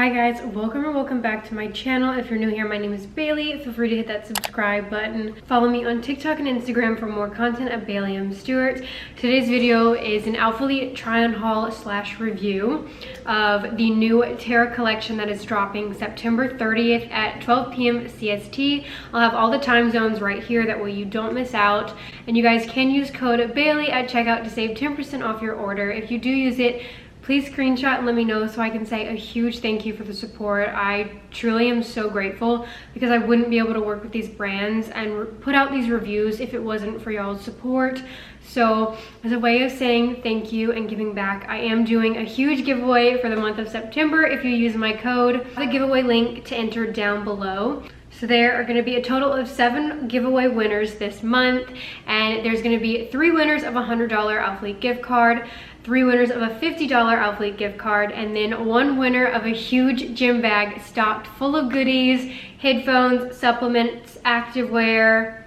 Hi guys, welcome or welcome back to my channel. If you're new here, my name is Bailey. Feel free to hit that subscribe button. Follow me on TikTok and Instagram for more content at Bailey Stewart. Today's video is an Alphalete Tryon haul / review of the new TERRA collection that is dropping September 30th at 12 p.m. CST. I'll have all the time zones right here, that way you don't miss out. And you guys can use code Bailey at checkout to save 10% off your order. If you do use it, please screenshot and let me know so I can say a huge thank you for the support. I truly am so grateful because I wouldn't be able to work with these brands and put out these reviews if it wasn't for y'all's support. So as a way of saying thank you and giving back, I am doing a huge giveaway for the month of September if you use my code. The giveaway link to enter down below. So there are going to be a total of 7 giveaway winners this month, and there's going to be 3 winners of a $100 Alphalete gift card, 3 winners of a $50 Alphalete gift card, and then 1 winner of a huge gym bag stocked full of goodies, headphones, supplements, activewear,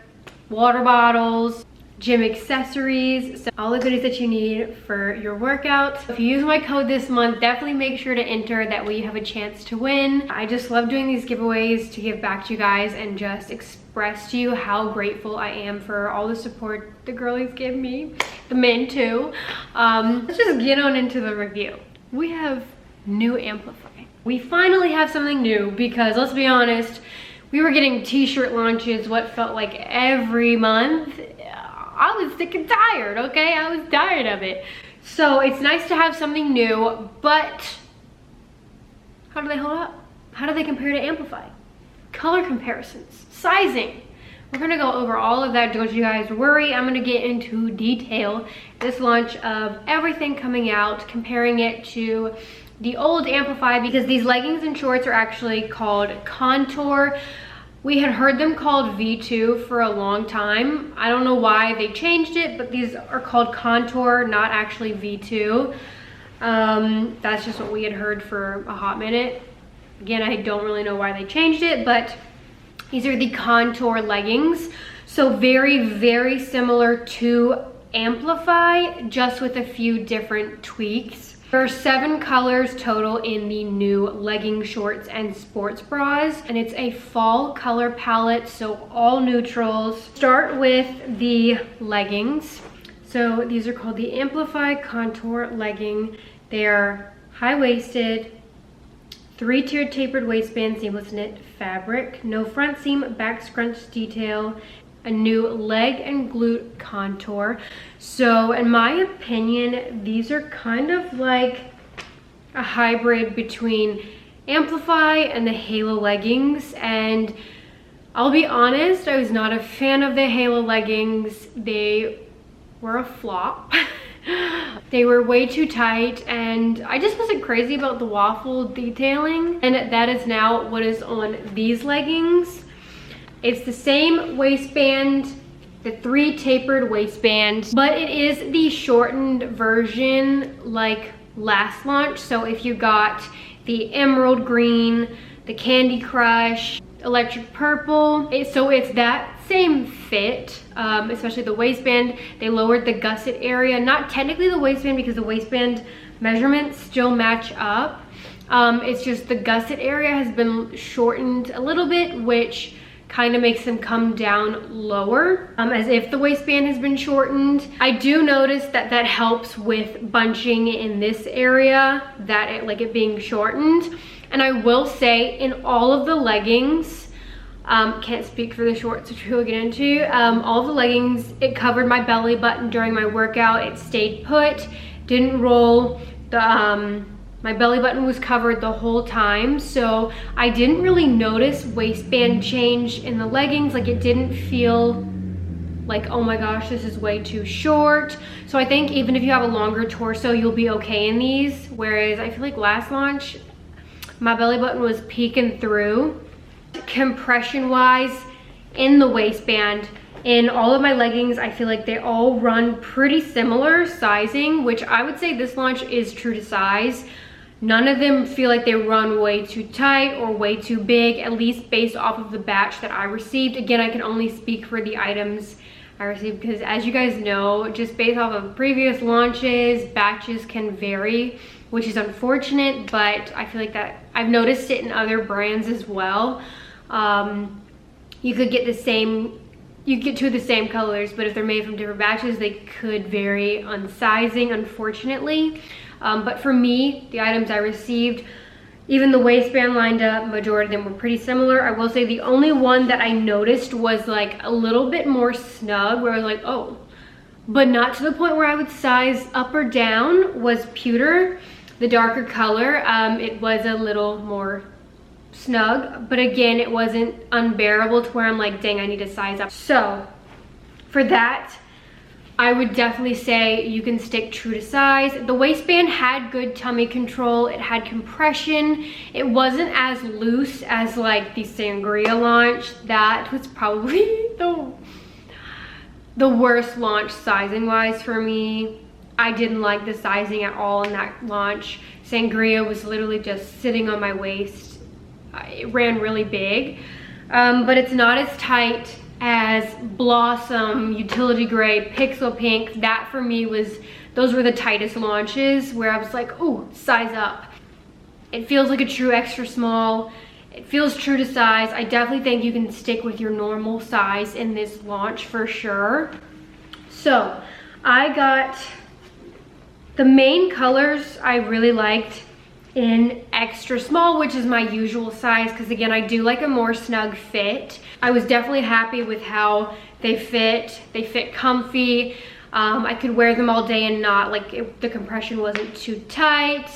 water bottles, gym accessories, so all the goodies that you need for your workouts. If you use my code this month, definitely make sure to enter, that way you have a chance to win. I just love doing these giveaways to give back to you guys and just express to you how grateful I am for all the support the girlies give me, the men too. Let's just get on into the review. We have new Amplify. We finally have something new because, let's be honest, we were getting t-shirt launches what felt like every month. I was sick and tired, okay? I was tired of it. So it's nice to have something new, but how do they hold up? How do they compare to Amplify? Color comparisons, sizing. We're gonna go over all of that, don't you guys worry. I'm gonna get into detail this launch of everything coming out, comparing it to the old Amplify, because these leggings and shorts are actually called Contour. We had heard them called V2 for a long time. I don't know why they changed it, but these are called Contour, not actually V2. That's just what we had heard for a hot minute. Again, I don't really know why they changed it, but these are the Contour leggings. So very, very similar to Amplify, just with a few different tweaks. There are 7 colors total in the new legging, shorts, and sports bras, and it's a fall color palette, so all neutrals. Start with the leggings. So these are called the Amplify Contour Legging. They are high-waisted, 3-tiered tapered waistband, seamless knit fabric, no front seam, back scrunch detail, a new leg and glute contour. So in my opinion, these are kind of like a hybrid between Amplify and the Halo leggings, and I'll be honest, I was not a fan of the Halo leggings. They were a flop. They were way too tight, and I just wasn't crazy about the waffle detailing, and that is now what is on these leggings. It's the same waistband, the 3 tapered waistband, but it is the shortened version like last launch. So if you got the emerald green, the candy crush, electric purple, so it's that same fit, especially the waistband. They lowered the gusset area, not technically the waistband because the waistband measurements still match up. It's just the gusset area has been shortened a little bit, which kind of makes them come down lower, as if the waistband has been shortened. I do notice that that helps with bunching in this area, that it being shortened. And I will say, in all of the leggings, can't speak for the shorts, which we'll get into, all of the leggings, it covered my belly button during my workout. It stayed put, didn't roll. My belly button was covered the whole time, so I didn't really notice waistband change in the leggings. Like, it didn't feel like, oh my gosh, this is way too short. So I think even if you have a longer torso, you'll be okay in these. Whereas I feel like last launch, my belly button was peeking through. Compression wise, in the waistband, in all of my leggings, I feel like they all run pretty similar sizing, which I would say this launch is true to size. None of them feel like they run way too tight or way too big, at least based off of the batch that I received. Again, I can only speak for the items I received because, as you guys know, just based off of previous launches, batches can vary, which is unfortunate, but I feel like that I've noticed it in other brands as well. You could get the same, you get two of the same colors, but if they're made from different batches, they could vary on sizing, unfortunately. But for me, the items I received, even the waistband lined up, majority of them were pretty similar. I will say the only one that I noticed was like a little bit more snug, where I was like, oh, but not to the point where I would size up or down, was pewter, the darker color. It was a little more snug, but again, it wasn't unbearable to where I'm like, dang, I need to size up. So for that, I would definitely say you can stick true to size. The waistband had good tummy control. It had compression. It wasn't as loose as like the Sangria launch. That was probably the worst launch sizing wise for me. I didn't like the sizing at all in that launch. Sangria was literally just sitting on my waist. It ran really big, but it's not as tight as Blossom, Utility Gray, Pixel Pink. That for me was, those were the tightest launches where I was like, oh, size up. It feels like a true extra small. It feels true to size. I definitely think you can stick with your normal size in this launch for sure. So I got the main colors I really liked in extra small, which is my usual size, because again, I do like a more snug fit. I was definitely happy with how they fit. They fit comfy. I could wear them all day and not, like, the compression wasn't too tight.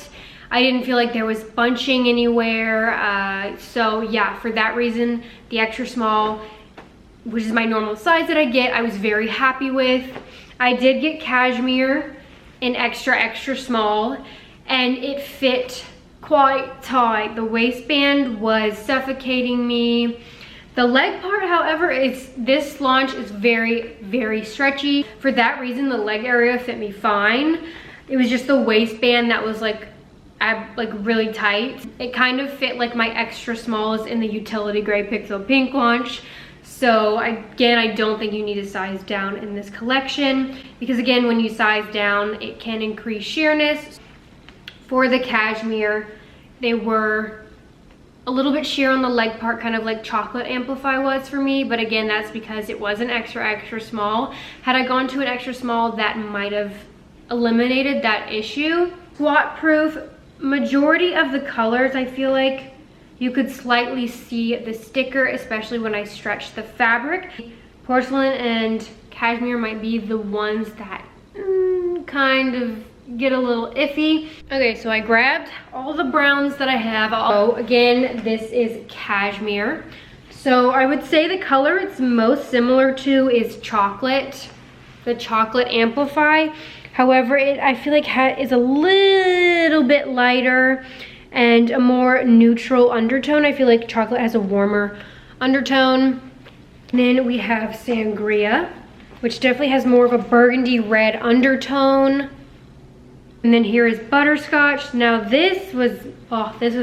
I didn't feel like there was bunching anywhere. So yeah, for that reason, the extra small, which is my normal size that I get, I was very happy with. I did get cashmere in extra small, and it fit quite tight. The waistband was suffocating me. The leg part, however, this launch is very stretchy. For that reason, the leg area fit me fine. It was just the waistband that was like really tight. It kind of fit like my extra smalls in the Utility Gray Pixel Pink launch. So again, I don't think you need to size down in this collection, because again, when you size down, it can increase sheerness. For the cashmere, they were a little bit sheer on the leg part, kind of like Chocolate Amplify was for me, but again, that's because it was an extra small. Had I gone to an extra small, that might have eliminated that issue. Swat proof, majority of the colors, I feel like you could slightly see the sticker, especially when I stretch the fabric. Porcelain and cashmere might be the ones that kind of get a little iffy. Okay, so I grabbed all the browns that I have. Oh, again, this is cashmere. So I would say the color it's most similar to is chocolate, the Chocolate Amplify. However, I feel like is a little bit lighter and a more neutral undertone. I feel like chocolate has a warmer undertone. And then we have Sangria, which definitely has more of a burgundy red undertone. And then here is Butterscotch. Now this was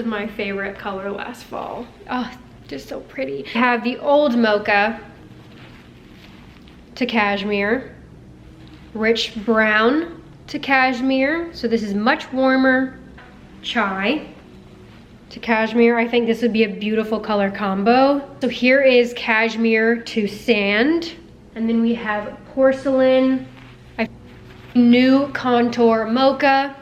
my favorite color last fall. Oh, just so pretty. We have the Old Mocha to cashmere, Rich Brown to cashmere. So this is much warmer. Chai to cashmere. I think this would be a beautiful color combo. So here is cashmere to sand. And then we have Porcelain, New Contour Mocha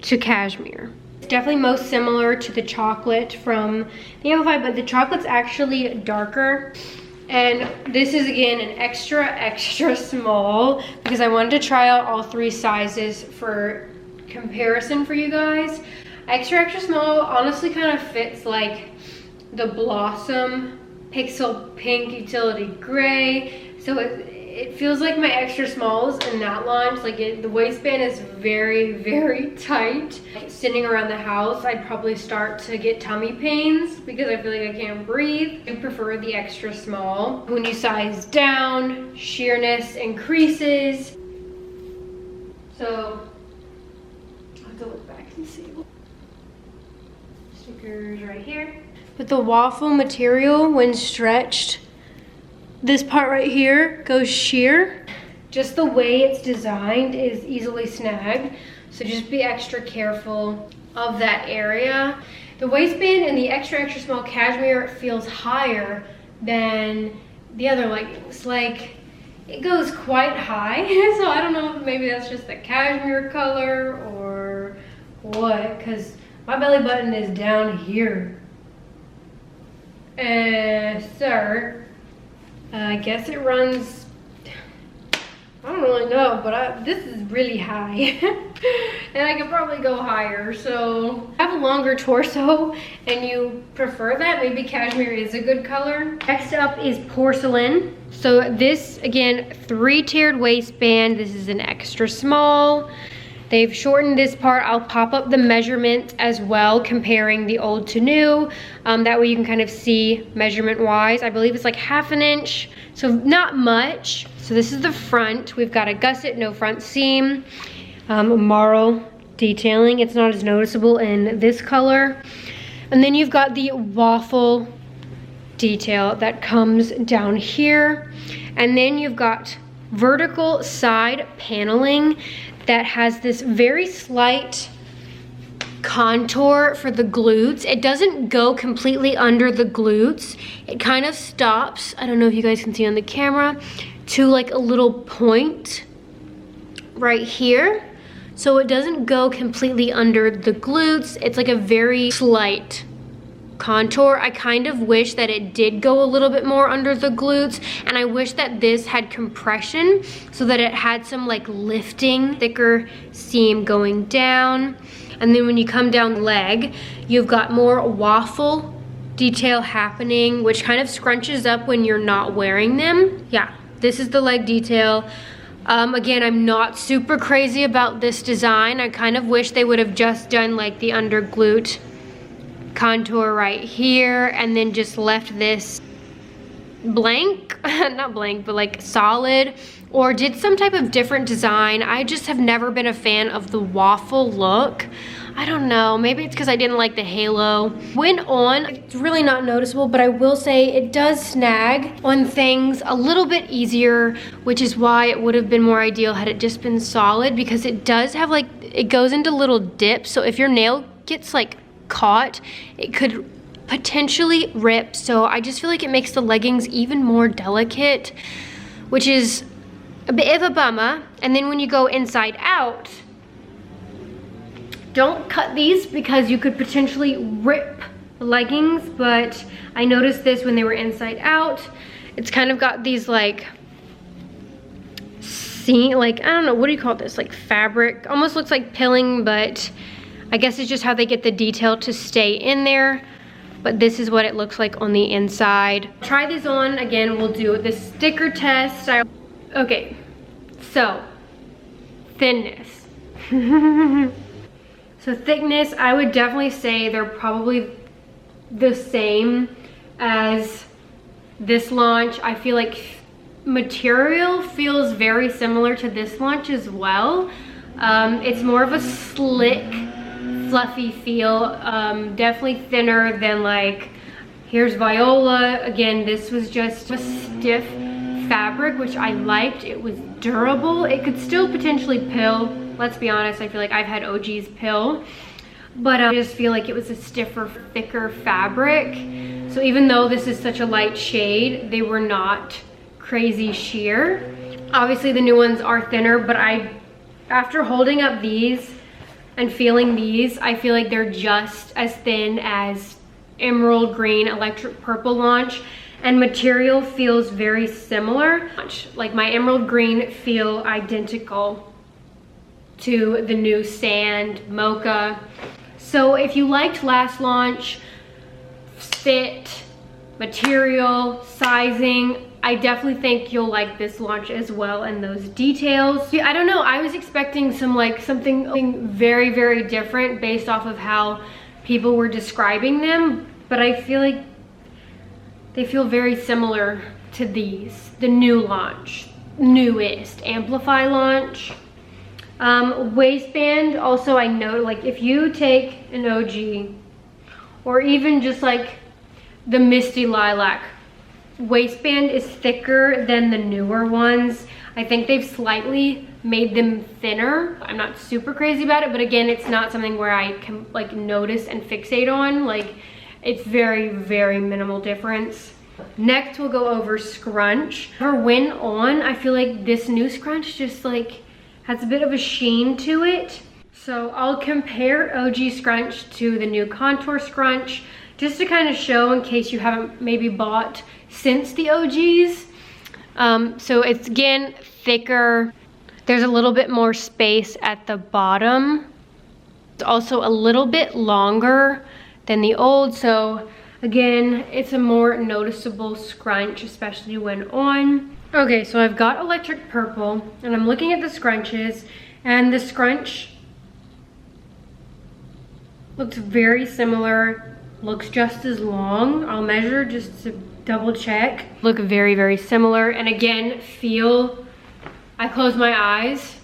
to cashmere. It's definitely most similar to the chocolate from the Amplify, but the chocolate's actually darker. And this is again an extra small, because I wanted to try out all three sizes for comparison for you guys. Extra small honestly kind of fits like the Blossom Pixel Pink Utility Gray. So it feels like my extra smalls in that launch. Like the waistband is very tight. Sitting around the house, I'd probably start to get tummy pains because I feel like I can't breathe. I prefer the extra small. When you size down, sheerness increases. So I'll have to look back and see. Stickers right here. But the waffle material, when stretched, this part right here goes sheer. Just the way it's designed is easily snagged. So just be extra careful of that area. The waistband and the extra small cashmere feels higher than the other leggings. Like, it goes quite high. So I don't know if maybe that's just the cashmere color or what, because my belly button is down here. Sir, I guess it runs, I don't really know, but this is really high. And I could probably go higher. So I have a longer torso and you prefer that, maybe cashmere is a good color. Next up is porcelain. So this, again, 3-tiered waistband. This is an extra small. They've shortened this part. I'll pop up the measurements as well, comparing the old to new. That way you can kind of see measurement wise. I believe it's like 1/2 inch, so not much. So this is the front. We've got a gusset, no front seam. Marl detailing. It's not as noticeable in this color. And then you've got the waffle detail that comes down here. And then you've got vertical side paneling that has this very slight contour for the glutes. It doesn't go completely under the glutes. It kind of stops, I don't know if you guys can see on the camera, to like a little point right here. So it doesn't go completely under the glutes. It's like a very slight contour. I kind of wish that it did go a little bit more under the glutes, and I wish that this had compression so that it had some like lifting, thicker seam going down. And then when you come down the leg, you've got more waffle detail happening, which kind of scrunches up when you're not wearing them. Yeah, this is the leg detail. Again, I'm not super crazy about this design. I kind of wish they would have just done like the under glute contour right here and then just left this blank, not blank, but like solid, or did some type of different design. I just have never been a fan of the waffle look. I don't know, maybe it's because I didn't like the halo. When on, it's really not noticeable, but I will say it does snag on things a little bit easier, which is why it would have been more ideal had it just been solid, because it does have like, it goes into little dips. So if your nail gets like caught, it could potentially rip. So I just feel like it makes the leggings even more delicate, which is a bit of a bummer. And then when you go inside out, don't cut these because you could potentially rip the leggings, but I noticed this when they were inside out. It's kind of got these like like, I don't know, what do you call this, like fabric, almost looks like pilling, but I guess it's just how they get the detail to stay in there. But this is what it looks like on the inside. Try these on. Again, we'll do the sticker test. Okay, so thinness. So thickness, I would definitely say they're probably the same as this launch. I feel like material feels very similar to this launch as well. It's more of a slick, fluffy feel, definitely thinner than like, here's Viola. Again, this was just a stiff fabric, which I liked. It was durable. It could still potentially pill. Let's be honest, I feel like I've had OG's pill, but I just feel like it was a stiffer, thicker fabric. So even though this is such a light shade, they were not crazy sheer. Obviously the new ones are thinner, but after holding up these and feeling these, I feel like they're just as thin as emerald green electric purple launch, and material feels very similar. Like my emerald green feel identical to the new sand mocha. So if you liked last launch, fit, material, sizing, I definitely think you'll like this launch as well, and those details. I don't know, I was expecting something very, very different based off of how people were describing them, but I feel like they feel very similar to these, the new launch, newest Amplify launch. Waistband, also I know, like if you take an OG or even just like the Misty Lilac, waistband is thicker than the newer ones. I think they've slightly made them thinner. I'm not super crazy about it, but again, it's not something where I can like notice and fixate on. Like, it's very, very minimal difference. Next, we'll go over scrunch. For when on, I feel like this new scrunch just like has a bit of a sheen to it. So I'll compare OG scrunch to the new contour scrunch, just to kind of show in case you haven't maybe bought since the OGs. So it's again thicker. There's a little bit more space at the bottom. It's also a little bit longer than the old. So again, it's a more noticeable scrunch, especially when on. Okay, so I've got electric purple and I'm looking at the scrunches, and the scrunch looks very similar, looks just as long. I'll measure just to double check. Look very, very similar. And again, feel, I close my eyes,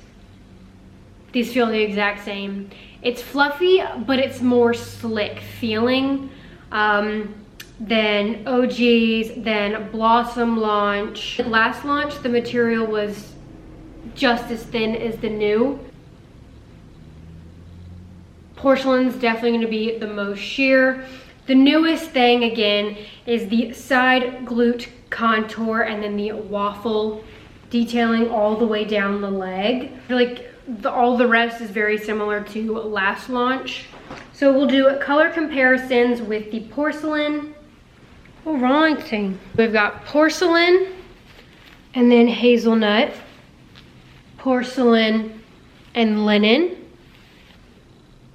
these feel the exact same. It's fluffy, but it's more slick feeling than OG's, than Blossom launch. Last launch, the material was just as thin as the new. Porcelain's definitely gonna be the most sheer. The newest thing, again, is the side glute contour and then the waffle detailing all the way down the leg. I feel like all the rest is very similar to last launch. So we'll do color comparisons with the porcelain. Alrighty. We've got porcelain and then hazelnut, porcelain and linen,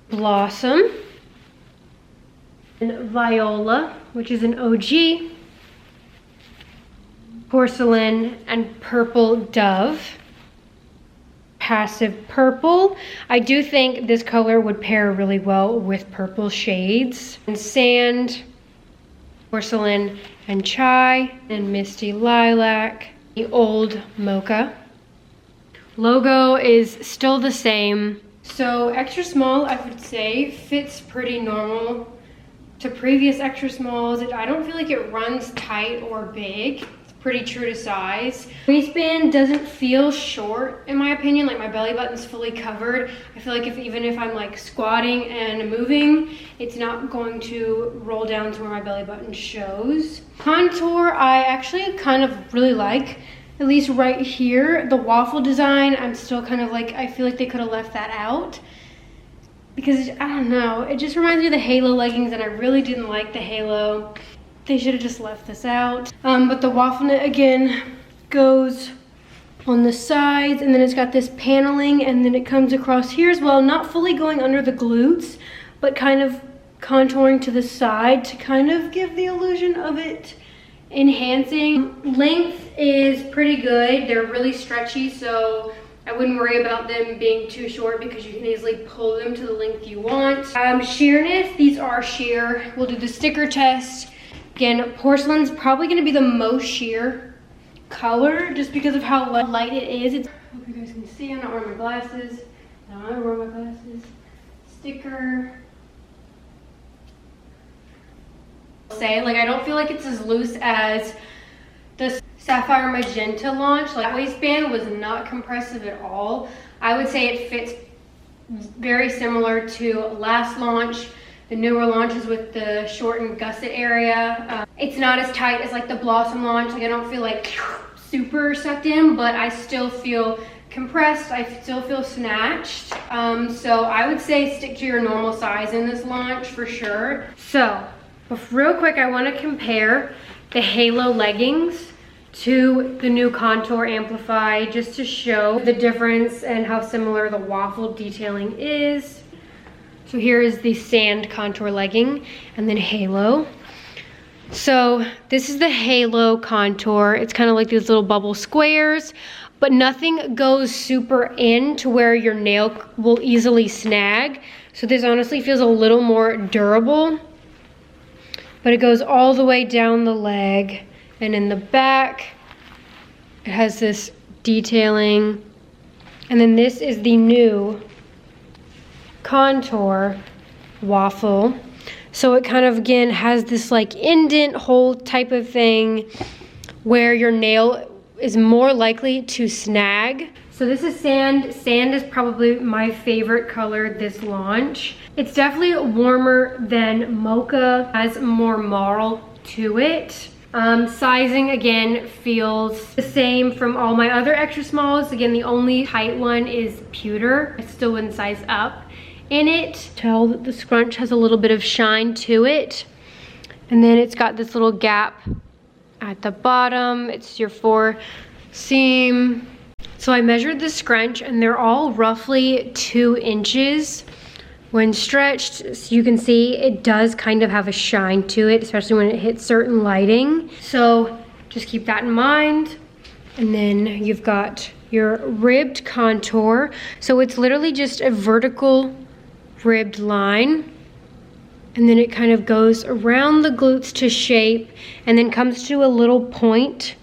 blossom, and viola, which is an OG, porcelain and purple dove, passive purple. I do think this color would pair really well with purple shades, and sand, porcelain and chai, and misty lilac, the old mocha. Logo is still the same. So extra small, I would say, fits pretty normal to previous extra smalls. I don't feel like it runs tight or big. It's pretty true to size. Waistband doesn't feel short, in my opinion. Like, my belly button's fully covered. I feel like even if I'm like squatting and moving, it's not going to roll down to where my belly button shows. Contour, I actually kind of really like. At least right here, the waffle design, I'm still kind of like, I feel like they could have left that out. Because, I don't know, it just reminds me of the halo leggings, and I really didn't like the halo. They should have just left this out. But the waffle knit, again, goes on the sides, and then it's got this paneling, and then it comes across here as well, not fully going under the glutes, but kind of contouring to the side to kind of give the illusion of it enhancing. Length is pretty good. They're really stretchy, so I wouldn't worry about them being too short because you can easily pull them to the length you want. Sheerness, these are sheer. We'll do the sticker test. Again, porcelain's probably gonna be the most sheer color just because of how light it is. I hope you guys can see, I'm not wearing my glasses. No, I'm not wearing my glasses. Sticker. Say, like, I don't feel like it's as loose as the Sapphire Magenta launch. Like, that waistband was not compressive at all. I would say it fits very similar to last launch, the newer launches with the shortened gusset area. It's not as tight as like the Blossom launch. Like, I don't feel like super sucked in, but I still feel compressed. I still feel snatched. So I would say stick to your normal size in this launch for sure. So real quick, I want to compare the halo leggings to the new contour Amplify, just to show the difference and how similar the waffle detailing is. So here is the sand contour legging and then halo. So this is the halo contour. It's kind of like these little bubble squares, but nothing goes super in to where your nail will easily snag. So this honestly feels a little more durable, but it goes all the way down the leg, and in the back it has this detailing. And then this is the new contour waffle. So it kind of, again, has this like indent hole type of thing where your nail is more likely to snag. So this is sand. Sand is probably my favorite color this launch. It's definitely warmer than mocha, has more marl to it. Sizing again feels the same from all my other extra smalls. Again, the only tight one is pewter. I still wouldn't size up in it. Tell that the scrunch has a little bit of shine to it. And then it's got this little gap at the bottom. It's your 4 seam. So I measured the scrunch and they're all roughly 2 inches. When stretched, so you can see it does kind of have a shine to it, especially when it hits certain lighting. So just keep that in mind. And then you've got your ribbed contour. So it's literally just a vertical ribbed line. And then it kind of goes around the glutes to shape and then comes to a little point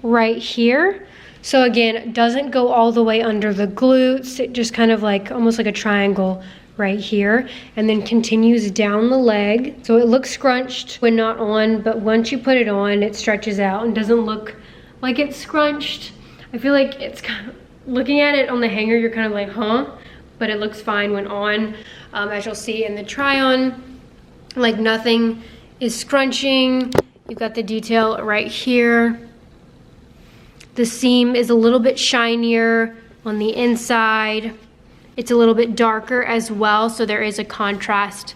right here. So again, it doesn't go all the way under the glutes. It just kind of like, almost like a triangle right here, and then continues down the leg. So it looks scrunched when not on, but once you put it on, it stretches out and doesn't look like it's scrunched. I feel like it's kind of, looking at it on the hanger, you're kind of like, huh? But it looks fine when on. As you'll see in the try-on, like nothing is scrunching. You've got the detail right here. The seam is a little bit shinier on the inside. It's a little bit darker as well, so there is a contrast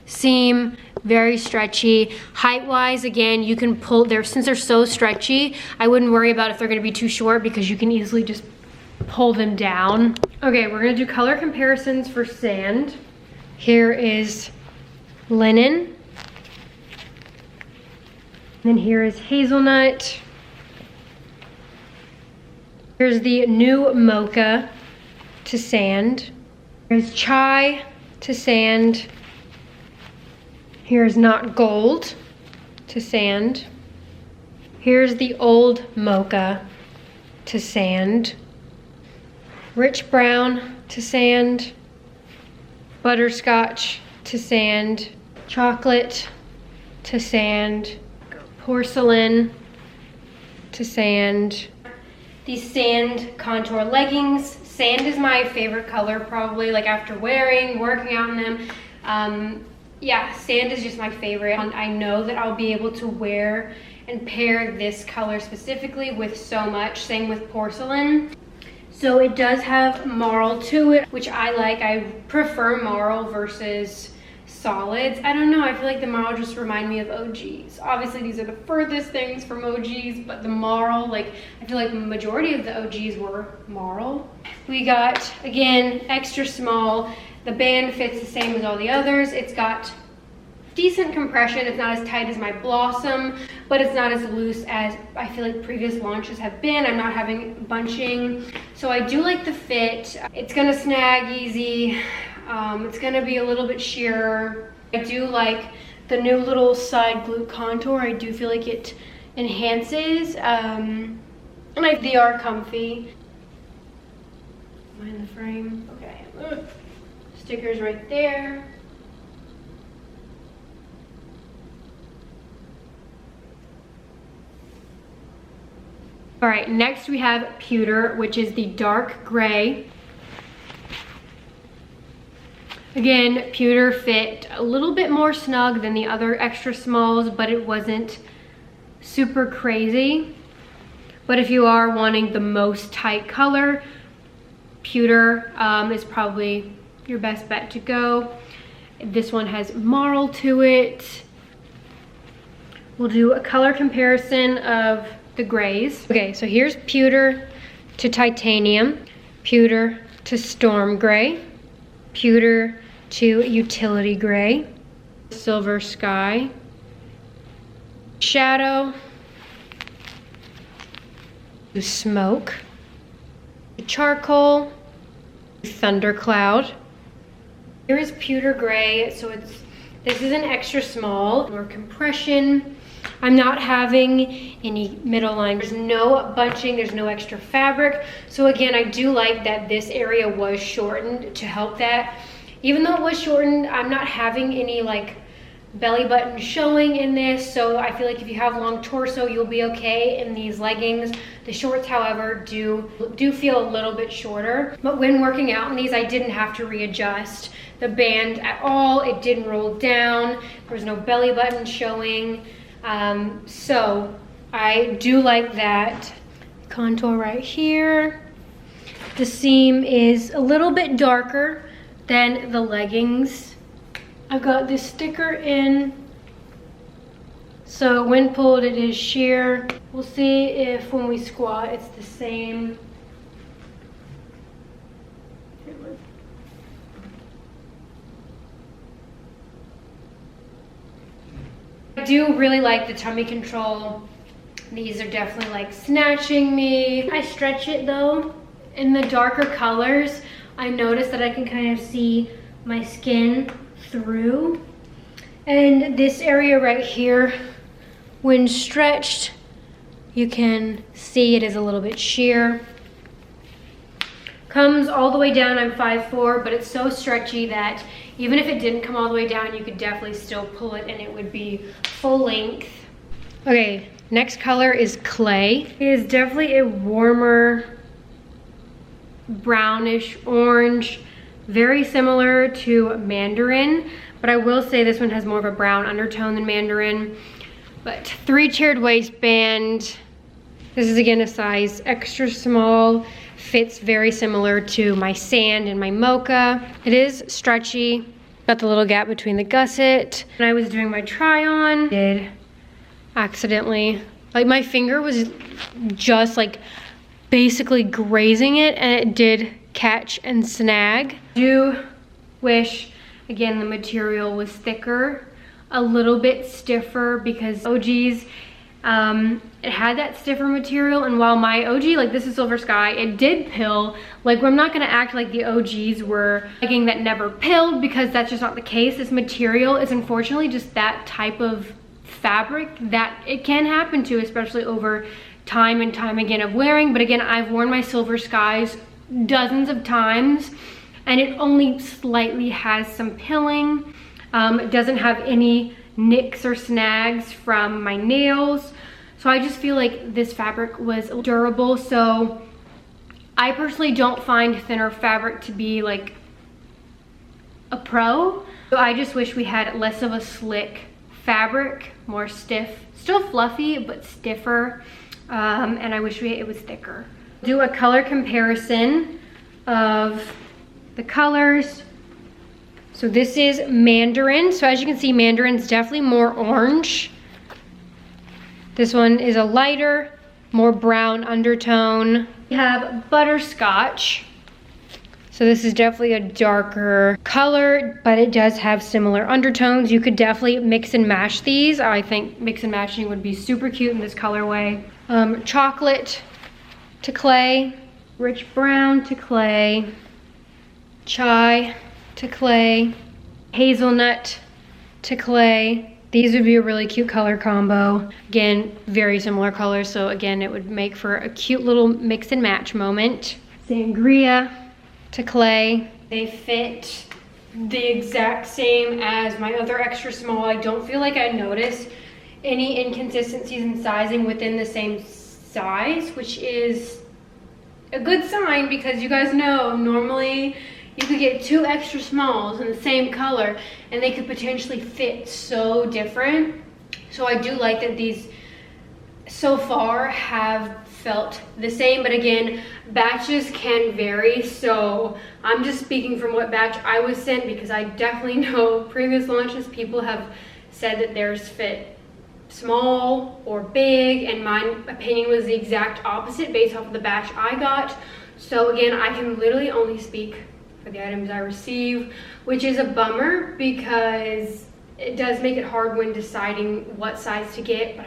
seam, very stretchy. Height-wise, again, you can pull there, since they're so stretchy, I wouldn't worry about if they're gonna be too short because you can easily just pull them down. Okay, we're gonna do color comparisons for sand. Here is linen. And then here is hazelnut. Here's the new mocha to sand. Here's chai to sand. Here's not gold to sand. Here's the old mocha to sand. Rich brown to sand. Butterscotch to sand. Chocolate to sand. Porcelain to sand. These sand contour leggings. Sand is my favorite color probably, like after wearing, working out in them. Yeah, sand is just my favorite. I know that I'll be able to wear and pair this color specifically with so much. Same with porcelain. So it does have marl to it, which I like. I prefer marl versus solids. I don't know, I feel like the marl just remind me of OGs. Obviously these are the furthest things from OGs, but the marl, like I feel like the majority of the OGs were marl. We got, again, extra small. The band fits the same as all the others. It's got decent compression. It's not as tight as my Blossom, but it's not as loose as I feel like previous launches have been. I'm not having bunching. So I do like the fit. It's gonna snag easy. It's gonna be a little bit sheerer. I do like the new little side glute contour. I do feel like it enhances. And they are comfy. Am I in the frame? Okay. Ugh. Stickers right there. All right, next we have pewter, which is the dark gray. Again, pewter fit a little bit more snug than the other extra smalls, but it wasn't super crazy. But if you are wanting the most tight color, pewter is probably your best bet to go. This one has marl to it. We'll do a color comparison of the grays. Okay, so here's pewter to titanium, pewter to storm gray, pewter to utility gray, silver sky, shadow, to smoke, charcoal, thundercloud. Here is pewter gray, so this is an extra small, more compression. I'm not having any middle line. There's no bunching, there's no extra fabric. So again, I do like that this area was shortened to help that. Even though it was shortened, I'm not having any like belly button showing in this, so I feel like if you have long torso, you'll be okay in these leggings. The shorts, however, do feel a little bit shorter, but when working out in these, I didn't have to readjust the band at all. It didn't roll down. There was no belly button showing, so I do like that. Contour right here. The seam is a little bit darker than the leggings. I've got this sticker in, so when pulled it is sheer. We'll see if when we squat it's the same. I do really like the tummy control. These are definitely like snatching me. I stretch it though. In the darker colors, I notice that I can kind of see my skin through. And this area right here, when stretched, you can see it is a little bit sheer. Comes all the way down. I'm 5'4", but it's so stretchy that even if it didn't come all the way down, you could definitely still pull it and it would be full length. Okay, next color is clay. It is definitely a warmer brownish orange, very similar to mandarin, but I will say this one has more of a brown undertone than mandarin. But 3-tiered waistband. This is again a size extra small. Fits very similar to my sand and my mocha. It is stretchy. Got the little gap between the gusset. When I was doing my try-on, did accidentally, like my finger was just like basically grazing it, and it did catch and snag. I do wish, again, the material was thicker, a little bit stiffer, because OG's, it had that stiffer material, and while my OG, like this is Silver Sky, it did pill. Like, I'm not gonna act like the OGs were legging that never pilled, because that's just not the case. This material is unfortunately just that type of fabric that it can happen to, especially over time and time again of wearing. But again, I've worn my Silver Skies dozens of times, and it only slightly has some pilling. It doesn't have any nicks or snags from my nails. So I just feel like this fabric was durable. So I personally don't find thinner fabric to be like a pro. So I just wish we had less of a slick fabric, more stiff, still fluffy, but stiffer. And I wish it was thicker. Do a color comparison of the colors. So this is mandarin. So as you can see, mandarin's definitely more orange. This one is a lighter, more brown undertone. We have butterscotch. So this is definitely a darker color, but it does have similar undertones. You could definitely mix and match these. I think mix and matching would be super cute in this colorway. Chocolate to clay, rich brown to clay, chai to clay, hazelnut to clay. These would be a really cute color combo. Again, very similar colors, so again, it would make for a cute little mix and match moment. Sangria to clay. They fit the exact same as my other extra small. I don't feel like I noticed any inconsistencies in sizing within the same size, which is a good sign, because you guys know normally you could get 2 extra smalls in the same color and they could potentially fit so different. So I do like that these so far have felt the same, but again, batches can vary. So I'm just speaking from what batch I was sent, because I definitely know previous launches people have said that theirs fit small or big, and my opinion was the exact opposite based off of the batch I got. So again, I can literally only speak for the items I receive, which is a bummer because it does make it hard when deciding what size to get. But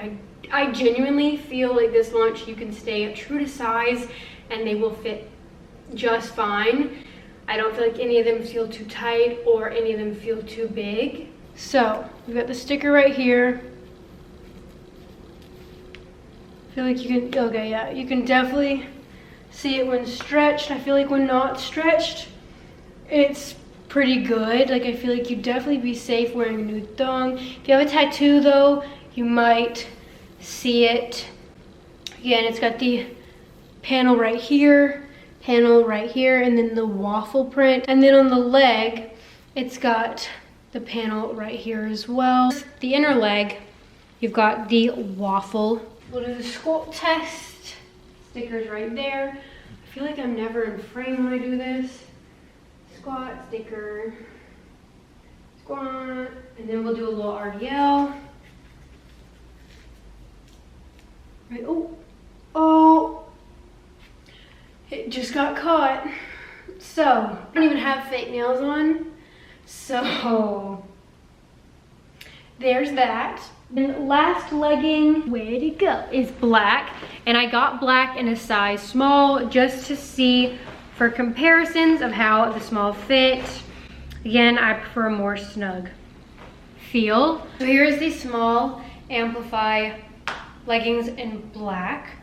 I genuinely feel like this launch you can stay true to size and they will fit just fine. I don't feel like any of them feel too tight or any of them feel too big. So we've got the sticker right here. I feel like you can, okay, yeah, you can definitely see it when stretched. I feel like when not stretched, it's pretty good. Like, I feel like you'd definitely be safe wearing a nude thong. If you have a tattoo though, you might see it. Again, it's got the panel right here, and then the waffle print. And then on the leg, it's got the panel right here as well. The inner leg, you've got the waffle. We'll do the squat test. Stickers right there. I feel like I'm never in frame when I do this. Squat, sticker, squat, and then we'll do a little RDL. Right, oh, it just got caught. So, I don't even have fake nails on. So, there's that. Then last legging, where'd it go, is black. And I got black in a size small just to see for comparisons of how the small fit. Again, I prefer a more snug feel. So here's the small Amplify leggings in black.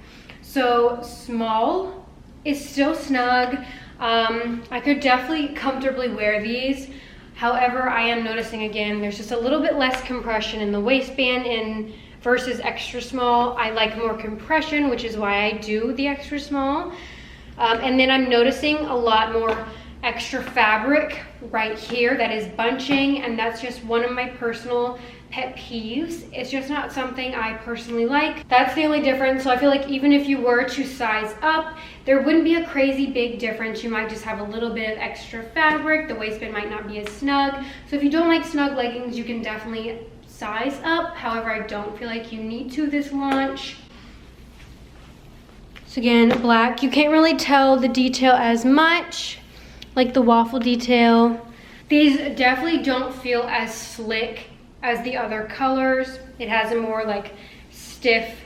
So small is still snug. I could definitely comfortably wear these. However, I am noticing again, there's just a little bit less compression in the waistband versus extra small. I like more compression, which is why I do the extra small. And then I'm noticing a lot more extra fabric right here that is bunching, and that's just one of my personal pet peeves. It's just not something I personally like. That's the only difference. So I feel like even if you were to size up, there wouldn't be a crazy big difference. You might just have a little bit of extra fabric. The waistband might not be as snug. So if you don't like snug leggings, you can definitely size up. However, I don't feel like you need to this launch. So again, black. You can't really tell the detail as much, like the waffle detail. These definitely don't feel as slick as the other colors. It has a more like stiff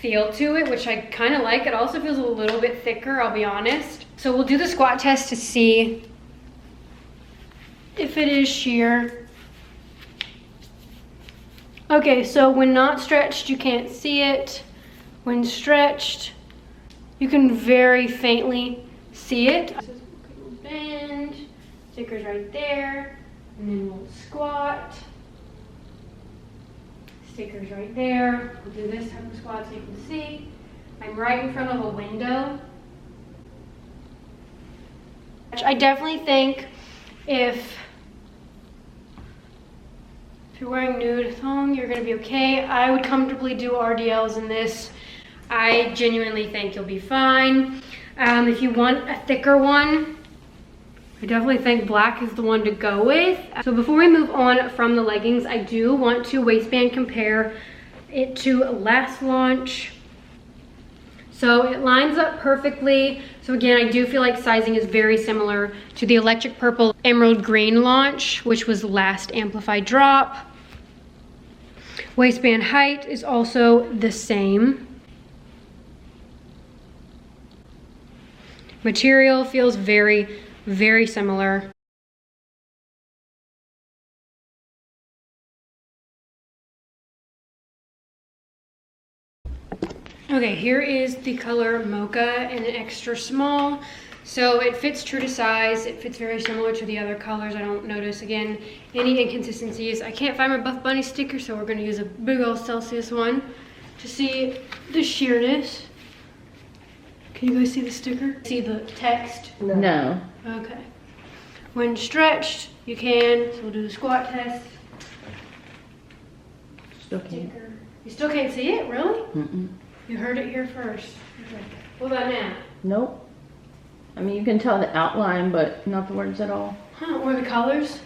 feel to it, which I kind of like. It also feels a little bit thicker, I'll be honest. So we'll do the squat test to see if it is sheer. Okay, so when not stretched, you can't see it. When stretched, you can very faintly see it. Bend, stickers right there, and then we'll squat. Stickers right there. We'll do this type of squat so you can see. I'm right in front of a window. I definitely think if you're wearing nude thong, you're gonna be okay. I would comfortably do RDLs in this. I genuinely think you'll be fine. If you want a thicker one, I definitely think black is the one to go with. So before we move on from the leggings, I do want to waistband compare it to last launch. So it lines up perfectly. So again, I do feel like sizing is very similar to the electric purple emerald green launch, which was the last Amplify drop. Waistband height is also the same. Material feels very, very similar. Okay, here is the color Mocha in an extra small. So it fits true to size. It fits very similar to the other colors. I don't notice, again, any inconsistencies. I can't find my Buff Bunny sticker, so we're gonna use a big old Celsius one to see the sheerness. Can you guys see the sticker? See the text? No. Okay. When stretched, you can. So we'll do the squat test. Still can't. You still can't see it? Really? Mm-mm. You heard it here first. Okay. What about now? Nope. I mean, you can tell the outline, but not the words at all. Huh, or the colors?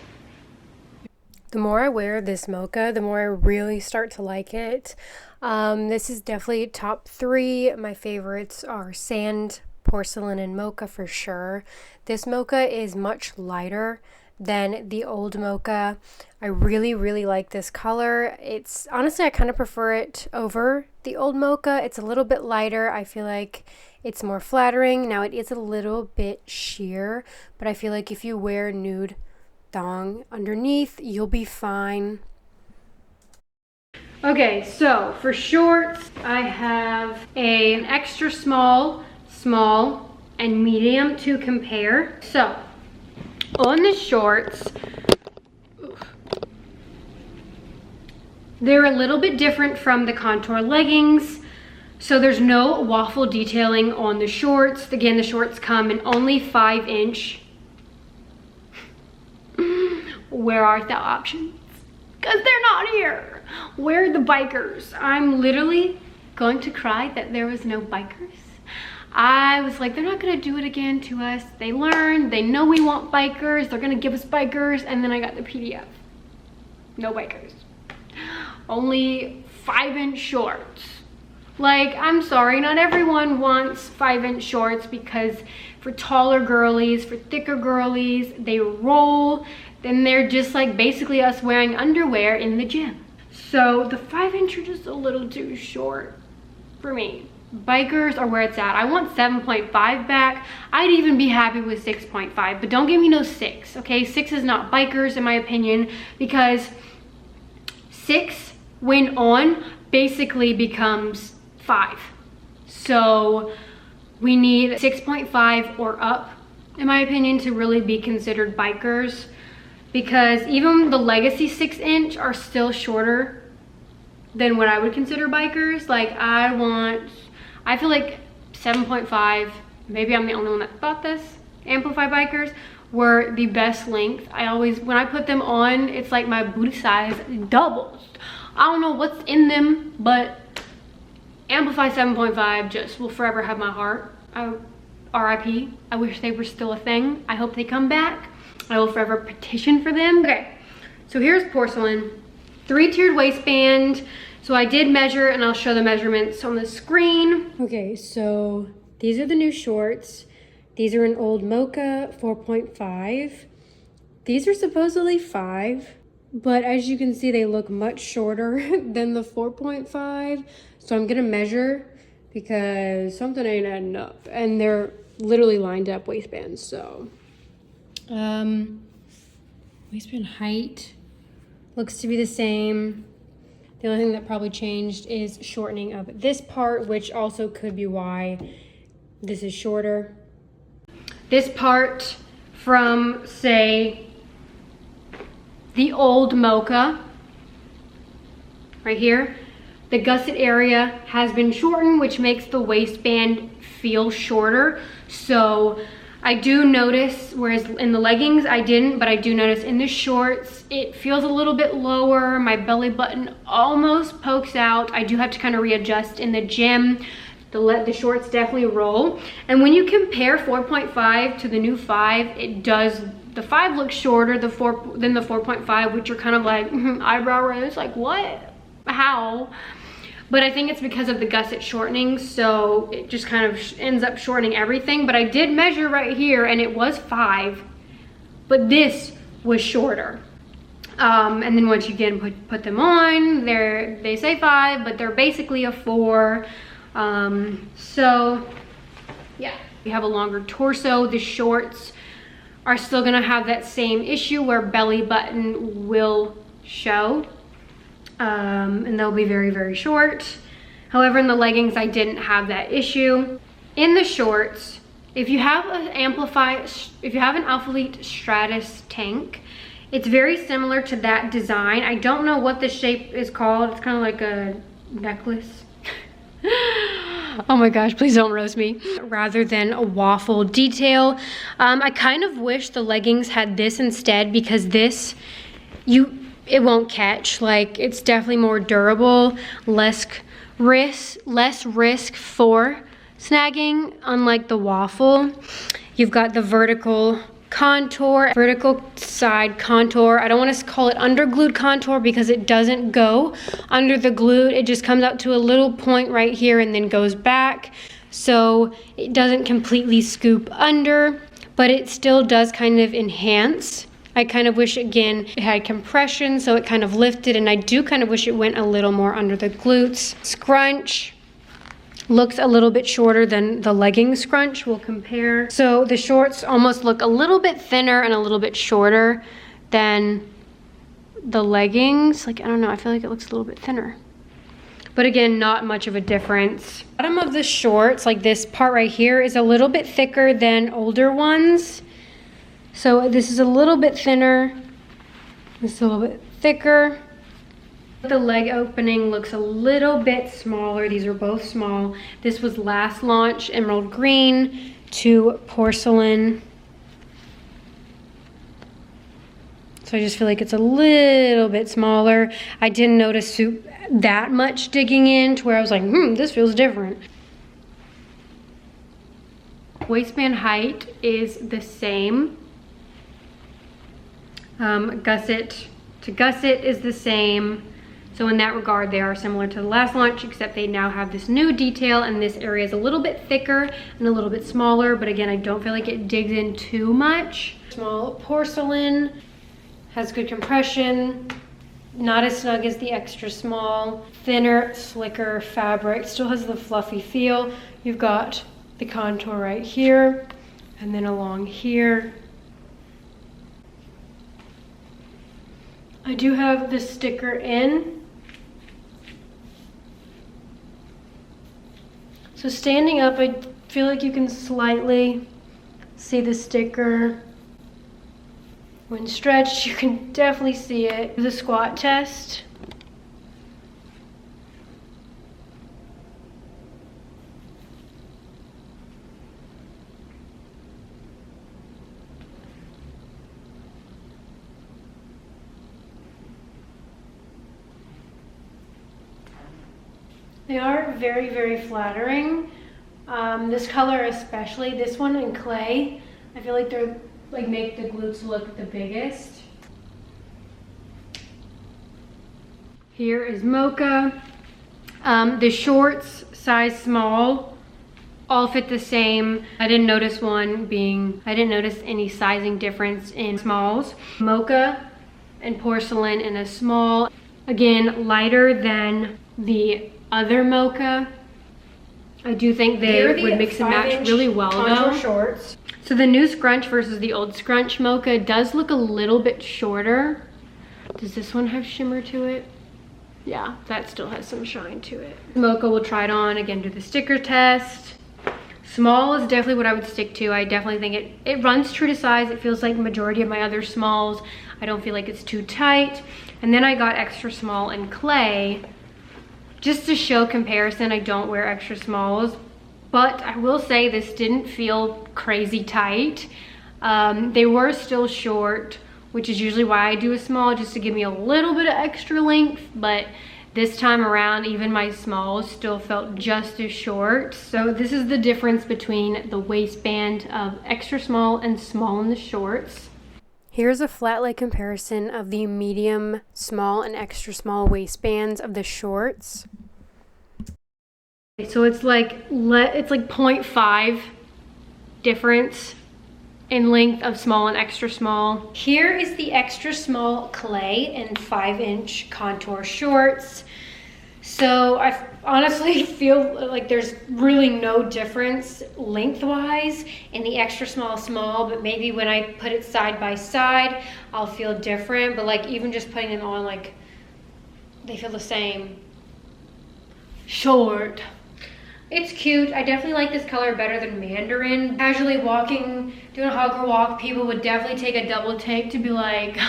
The more I wear this Mocha, the more I really start to like it. This is definitely top 3. My favorites are sand, porcelain, and mocha for sure. This Mocha is much lighter than the old Mocha. I really, really like this color. It's honestly, I kind of prefer it over the old Mocha. It's a little bit lighter. I feel like it's more flattering. Now it is a little bit sheer, but I feel like if you wear nude thong underneath, you'll be fine. Okay, so for shorts, I have an extra small, small, and medium to compare. So On the shorts, they're a little bit different from the contour leggings. So there's no waffle detailing on the shorts. Again, the shorts come in only 5-inch. Where art thou options? Because they're not here. Where are the bikers? I'm literally going to cry that there was no bikers. I was like, they're not gonna do it again to us. They learned, they know we want bikers. They're gonna give us bikers. And then I got the PDF. No bikers. Only 5-inch shorts. Like, I'm sorry, not everyone wants 5-inch shorts, because for taller girlies, for thicker girlies, they roll. Then they're just like basically us wearing underwear in the gym. So the 5-inch are just a little too short for me. Bikers are where it's at. I want 7.5 back. I'd even be happy with 6.5, but don't give me no 6, okay? 6 is not bikers in my opinion, because 6 when on basically becomes 5. So we need 6.5 or up in my opinion to really be considered bikers, because even the legacy 6-inch are still shorter than what I would consider bikers. Like, I feel like 7.5, maybe I'm the only one that thought this, Amplify bikers were the best length. When I put them on, it's like my booty size doubles. I don't know what's in them, but Amplify 7.5 just will forever have my heart. RIP. I wish they were still a thing. I hope they come back. I will forever petition for them. Okay, so here's porcelain. 3-tiered waistband. So I did measure, and I'll show the measurements on the screen. Okay, so these are the new shorts. These are an old mocha 4.5. These are supposedly 5, but as you can see, they look much shorter than the 4.5. So I'm gonna measure, because something ain't adding up. And they're literally lined up waistbands, so. Waistband height looks to be the same. The only thing that probably changed is shortening of this part, which also could be why this is shorter. This part from, say, the old mocha, right here, the gusset area has been shortened, which makes the waistband feel shorter. So I do notice, whereas in the leggings I didn't, but I do notice in the shorts, it feels a little bit lower. My belly button almost pokes out. I do have to kind of readjust in the gym. The shorts definitely roll. And when you compare 4.5 to the new 5, it does, the 5 looks shorter than the 4.5, which are kind of like eyebrow raise, like what? How? But I think it's because of the gusset shortening, so it just kind of ends up shortening everything. But I did measure right here, and it was 5, but this was shorter. And then once you again put them on, they say 5, but they're basically a 4. So yeah, we have a longer torso. The shorts are still gonna have that same issue where belly button will show. And they'll be very, very short. However, in the leggings, I didn't have that issue. In the shorts, if you have an Alphalete Stratus tank, it's very similar to that design. I don't know what the shape is called. It's kind of like a necklace. Oh my gosh, please don't roast me. Rather than a waffle detail. I kind of wish the leggings had this instead, because this, it won't catch. Like, it's definitely more durable, less risk for snagging, unlike the waffle. You've got the vertical side contour. I don't want to call it underglued contour, because it doesn't go under the glute. It just comes out to a little point right here and then goes back. So it doesn't completely scoop under, but it still does kind of enhance. I kind of wish, again, it had compression, so it kind of lifted, and I do kind of wish it went a little more under the glutes. Scrunch looks a little bit shorter than the legging scrunch. We'll compare. So the shorts almost look a little bit thinner and a little bit shorter than the leggings. Like, I don't know, I feel like it looks a little bit thinner. But again, not much of a difference. Bottom of the shorts, like this part right here, is a little bit thicker than older ones. So this is a little bit thinner, this is a little bit thicker. The leg opening looks a little bit smaller. These are both small. This was last launch, emerald green to porcelain. So I just feel like it's a little bit smaller. I didn't notice that much digging in to where I was like, this feels different. Waistband height is the same. Gusset to gusset is the same. So in that regard, they are similar to the last launch, except they now have this new detail, and this area is a little bit thicker and a little bit smaller, but again, I don't feel like it digs in too much. Small porcelain, has good compression, not as snug as the extra small, thinner, slicker fabric, still has the fluffy feel. You've got the contour right here, and then along here. I do have the sticker in. So standing up, I feel like you can slightly see the sticker. When stretched, you can definitely see it. The squat test. They are very, very flattering. This color especially, this one in clay, I feel like they're like make the glutes look the biggest. Here is mocha. The shorts, size small, all fit the same. I didn't notice any sizing difference in smalls. Mocha and porcelain in a small. Again, lighter than the other mocha. I do think they would mix and match really well though. Shorts. So the new scrunch versus the old scrunch mocha does look a little bit shorter. Does this one have shimmer to it? Yeah, that still has some shine to it. Mocha, we'll try it on, again, do the sticker test. Small is definitely what I would stick to. I definitely think it runs true to size. It feels like the majority of my other smalls. I don't feel like it's too tight. And then I got extra small in clay. Just to show comparison, I don't wear extra smalls, but I will say this didn't feel crazy tight. They were still short, which is usually why I do a small, just to give me a little bit of extra length, but this time around, even my smalls still felt just as short. So this is the difference between the waistband of extra small and small in the shorts. Here's a flat lay comparison of the medium, small, and extra small waistbands of the shorts. So it's like 0.5 difference in length of small and extra small. Here is the extra small clay in 5-inch contour shorts. So I honestly feel like there's really no difference lengthwise in the extra small, but maybe when I put it side by side, I'll feel different. But like even just putting them on, like they feel the same. Short. It's cute. I definitely like this color better than mandarin. Casually walking, doing a hugger walk, people would definitely take a double take to be like,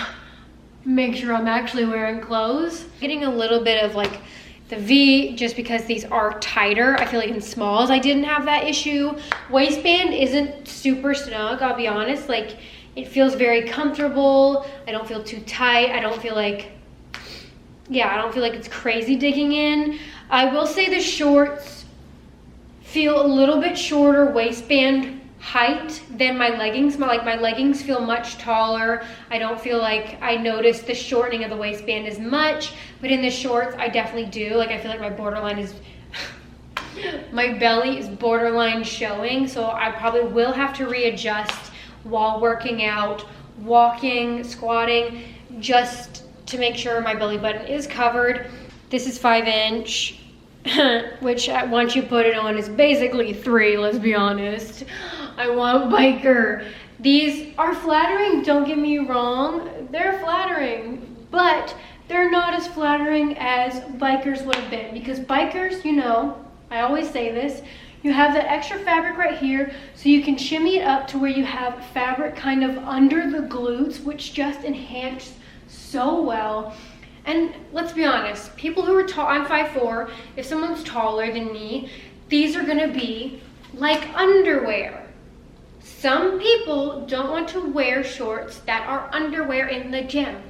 make sure I'm actually wearing clothes. Getting a little bit of like the V, just because these are tighter. I feel like in smalls I didn't have that issue. Waistband isn't super snug, I'll be honest. Like it feels very comfortable. I don't feel too tight. I don't feel like it's crazy digging in. I will say the shorts feel a little bit shorter waistband height than my leggings. My leggings feel much taller. I don't feel like I noticed the shortening of the waistband as much, but in the shorts I definitely do. Like I feel like my borderline is my belly is borderline showing, so I probably will have to readjust while working out, walking, squatting, just to make sure my belly button is covered. This is 5-inch. Which once you put it on is basically 3, let's be honest. I want biker. These are flattering, don't get me wrong. They're flattering, but they're not as flattering as bikers would have been, because bikers, you know, I always say this, You have that extra fabric right here, so you can shimmy it up to where you have fabric kind of under the glutes, which just enhances so well. And let's be honest, people who are tall, I'm 5'4", if someone's taller than me, these are gonna be like underwear. Some people don't want to wear shorts that are underwear in the gym.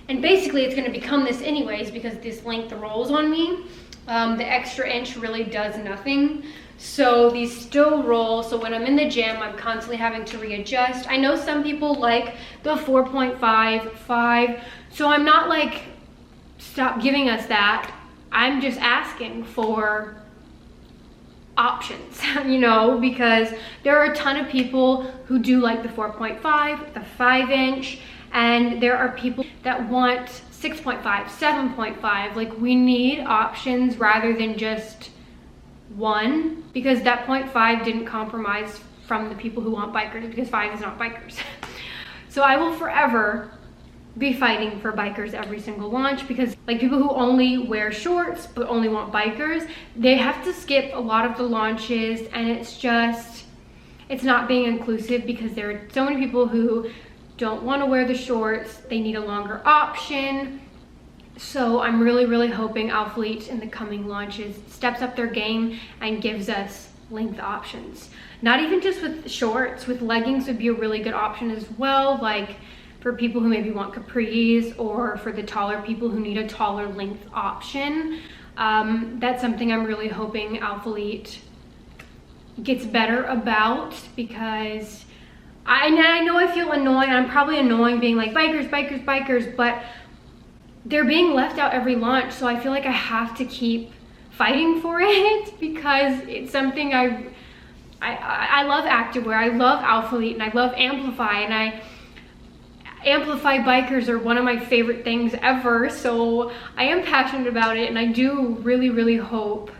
And basically it's gonna become this anyways because this length rolls on me. The extra inch really does nothing. So these still roll, so when I'm in the gym, I'm constantly having to readjust. I know some people like the 4.5, 5, so I'm not like, stop giving us that. I'm just asking for options, you know, because there are a ton of people who do like the 4.5, the 5-inch, and there are people that want 6.5, 7.5. Like, we need options rather than just one, because that 0.5 didn't compromise from the people who want bikers, because 5 is not bikers. So I will forever be fighting for bikers every single launch, because like people who only wear shorts but only want bikers, they have to skip a lot of the launches, and it's just, it's not being inclusive because there are so many people who don't want to wear the shorts. They need a longer option. So I'm really hoping Alphalete in the coming launches steps up their game and gives us length options. Not even just with shorts, with leggings would be a really good option as well, like for people who maybe want capris, or for the taller people who need a taller length option. That's something I'm really hoping Alphalete gets better about, because I know I feel annoying. I'm probably annoying being like bikers, but they're being left out every launch, so I feel like I have to keep fighting for it because it's something I love activewear, I love Alphalete, and I love Amplify, and Amplify bikers are one of my favorite things ever, so I am passionate about it, and I do really hope,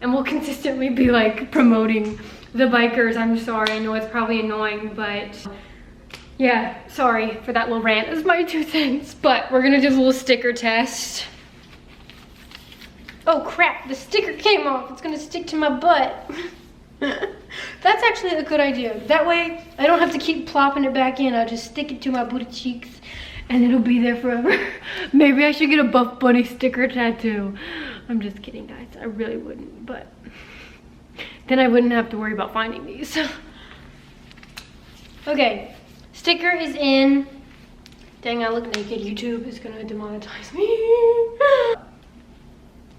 and will consistently be like promoting the bikers. I'm sorry, I know it's probably annoying, but yeah, sorry for that little rant. It's my 2 cents, but we're gonna do a little sticker test. Oh crap, the sticker came off. It's gonna stick to my butt. That's actually a good idea. That way, I don't have to keep plopping it back in. I'll just stick it to my booty cheeks and it'll be there forever. Maybe I should get a Buff Bunny sticker tattoo. I'm just kidding, guys. I really wouldn't, but then I wouldn't have to worry about finding these. Okay, sticker is in. Dang, I look naked. YouTube is gonna demonetize me.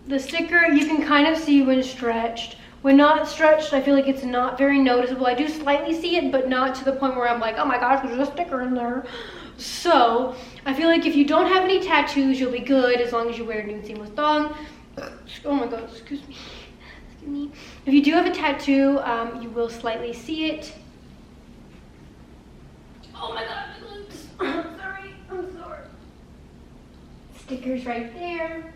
The sticker, you can kind of see when stretched. When not stretched, I feel like it's not very noticeable. I do slightly see it, but not to the point where I'm like, oh my gosh, there's a sticker in there. So I feel like if you don't have any tattoos, you'll be good as long as you wear a nude seamless thong. Oh my god, excuse me. Excuse me. If you do have a tattoo, you will slightly see it. Oh my god, my lips. I'm sorry. Stickers right there.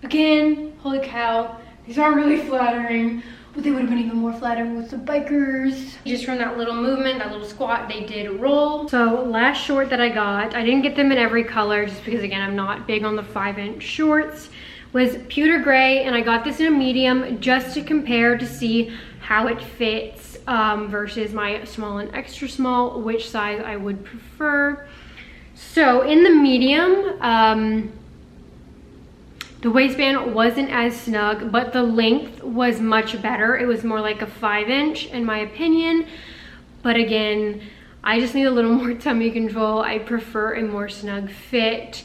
Again, holy cow, these aren't really flattering, but they would have been even more flattering with the bikers. Just from that little movement, that little squat, they did roll. So last short that I got, I didn't get them in every color just because, again, I'm not big on the 5-inch shorts, was pewter gray, and I got this in a medium just to compare to see how it fits versus my small and extra small, which size I would prefer. So in the medium, the waistband wasn't as snug, but the length was much better. It was more like a 5-inch in my opinion. But again, I just need a little more tummy control. I prefer a more snug fit.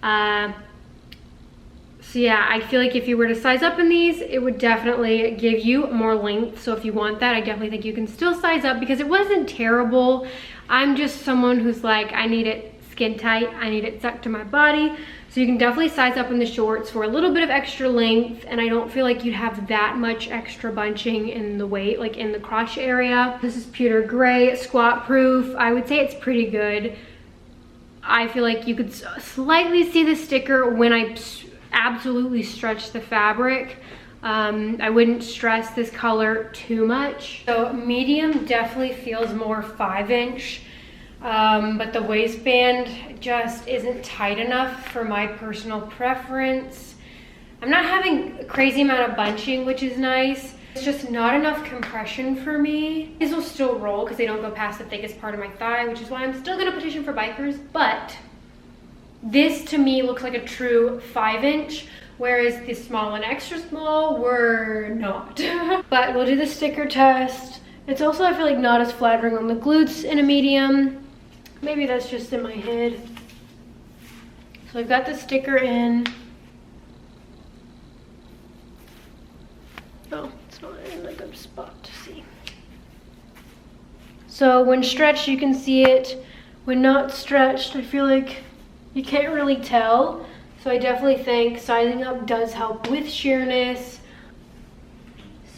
So yeah, I feel like if you were to size up in these, it would definitely give you more length. So if you want that, I definitely think you can still size up because it wasn't terrible. I'm just someone who's like, I need it skin tight. I need it stuck to my body. So you can definitely size up in the shorts for a little bit of extra length, and I don't feel like you'd have that much extra bunching in the weight, like in the crotch area. This is pewter gray, squat proof. I would say it's pretty good. I feel like you could slightly see the sticker when I absolutely stretch the fabric. I wouldn't stress this color too much. So medium definitely feels more 5-inch. But the waistband just isn't tight enough for my personal preference. I'm not having a crazy amount of bunching, which is nice. It's just not enough compression for me. These will still roll because they don't go past the thickest part of my thigh, which is why I'm still gonna petition for bikers. But this to me looks like a true 5-inch, whereas the small and extra small were not. But we'll do the sticker test. It's also, I feel like, not as flattering on the glutes in a medium. Maybe that's just in my head. So I've got the sticker in. Oh, it's not in a good spot to see. So when stretched, you can see it. When not stretched, I feel like you can't really tell. So I definitely think sizing up does help with sheerness.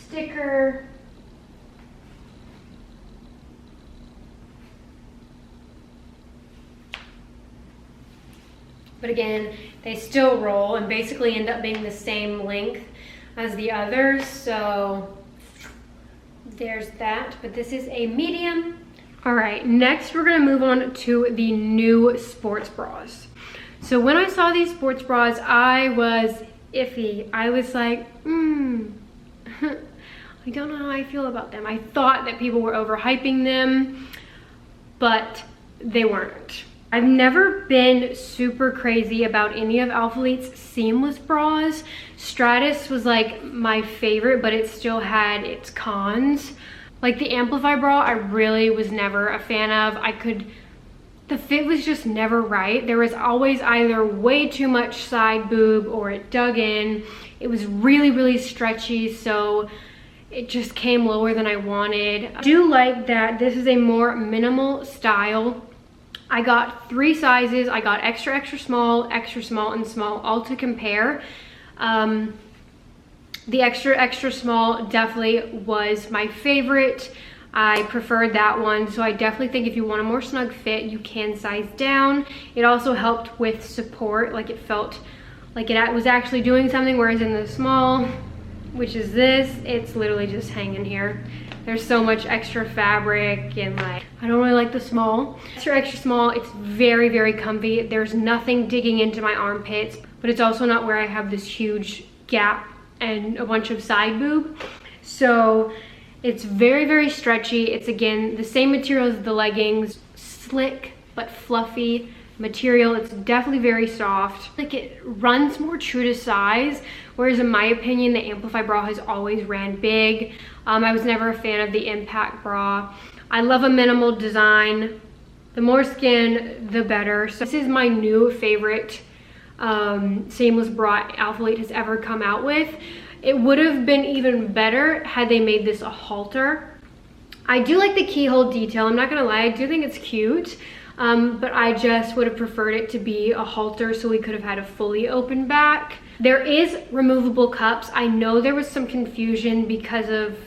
Sticker. But again, they still roll and basically end up being the same length as the others, so there's that. But this is a medium. All right, next we're gonna move on to the new sports bras. So when I saw these sports bras, I was iffy. I was like, I don't know how I feel about them. I thought that people were overhyping them, but they weren't. I've never been super crazy about any of Alphalete's seamless bras. Stratus was like my favorite, but it still had its cons. Like the Amplify bra, I really was never a fan of. The fit was just never right. There was always either way too much side boob or it dug in. It was really, really stretchy, so it just came lower than I wanted. I do like that this is a more minimal style. I got 3 sizes. I got extra, extra small, and small, all to compare. The extra, extra small definitely was my favorite. I preferred that one, so I definitely think if you want a more snug fit, you can size down. It also helped with support, like it felt like it was actually doing something, whereas in the small, which is this, it's literally just hanging here. There's so much extra fabric and like, I don't really like the small. Extra, extra small, it's very, very comfy. There's nothing digging into my armpits, but it's also not where I have this huge gap and a bunch of side boob. So it's very, very stretchy. It's again, the same material as the leggings, slick but fluffy material. It's definitely very soft. Like it runs more true to size, whereas in my opinion, the Amplify bra has always ran big. I was never a fan of the Impact bra. I love a minimal design. The more skin, the better. So this is my new favorite seamless bra Alphalete has ever come out with. It would have been even better had they made this a halter. I do like the keyhole detail. I'm not gonna lie, I do think it's cute. But I just would have preferred it to be a halter so we could have had a fully open back. There is removable cups. I know there was some confusion because of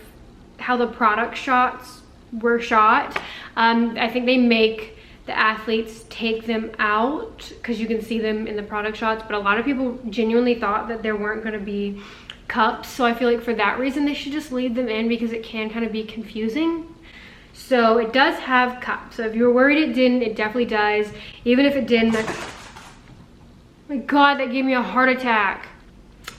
how the product shots were shot. I think they make the athletes take them out because you can see them in the product shots, but a lot of people genuinely thought that there weren't going to be cups. So I feel like for that reason, they should just leave them in because it can kind of be confusing. So it does have cups. So if you were worried it didn't, it definitely does. Even if it didn't, my God, that gave me a heart attack.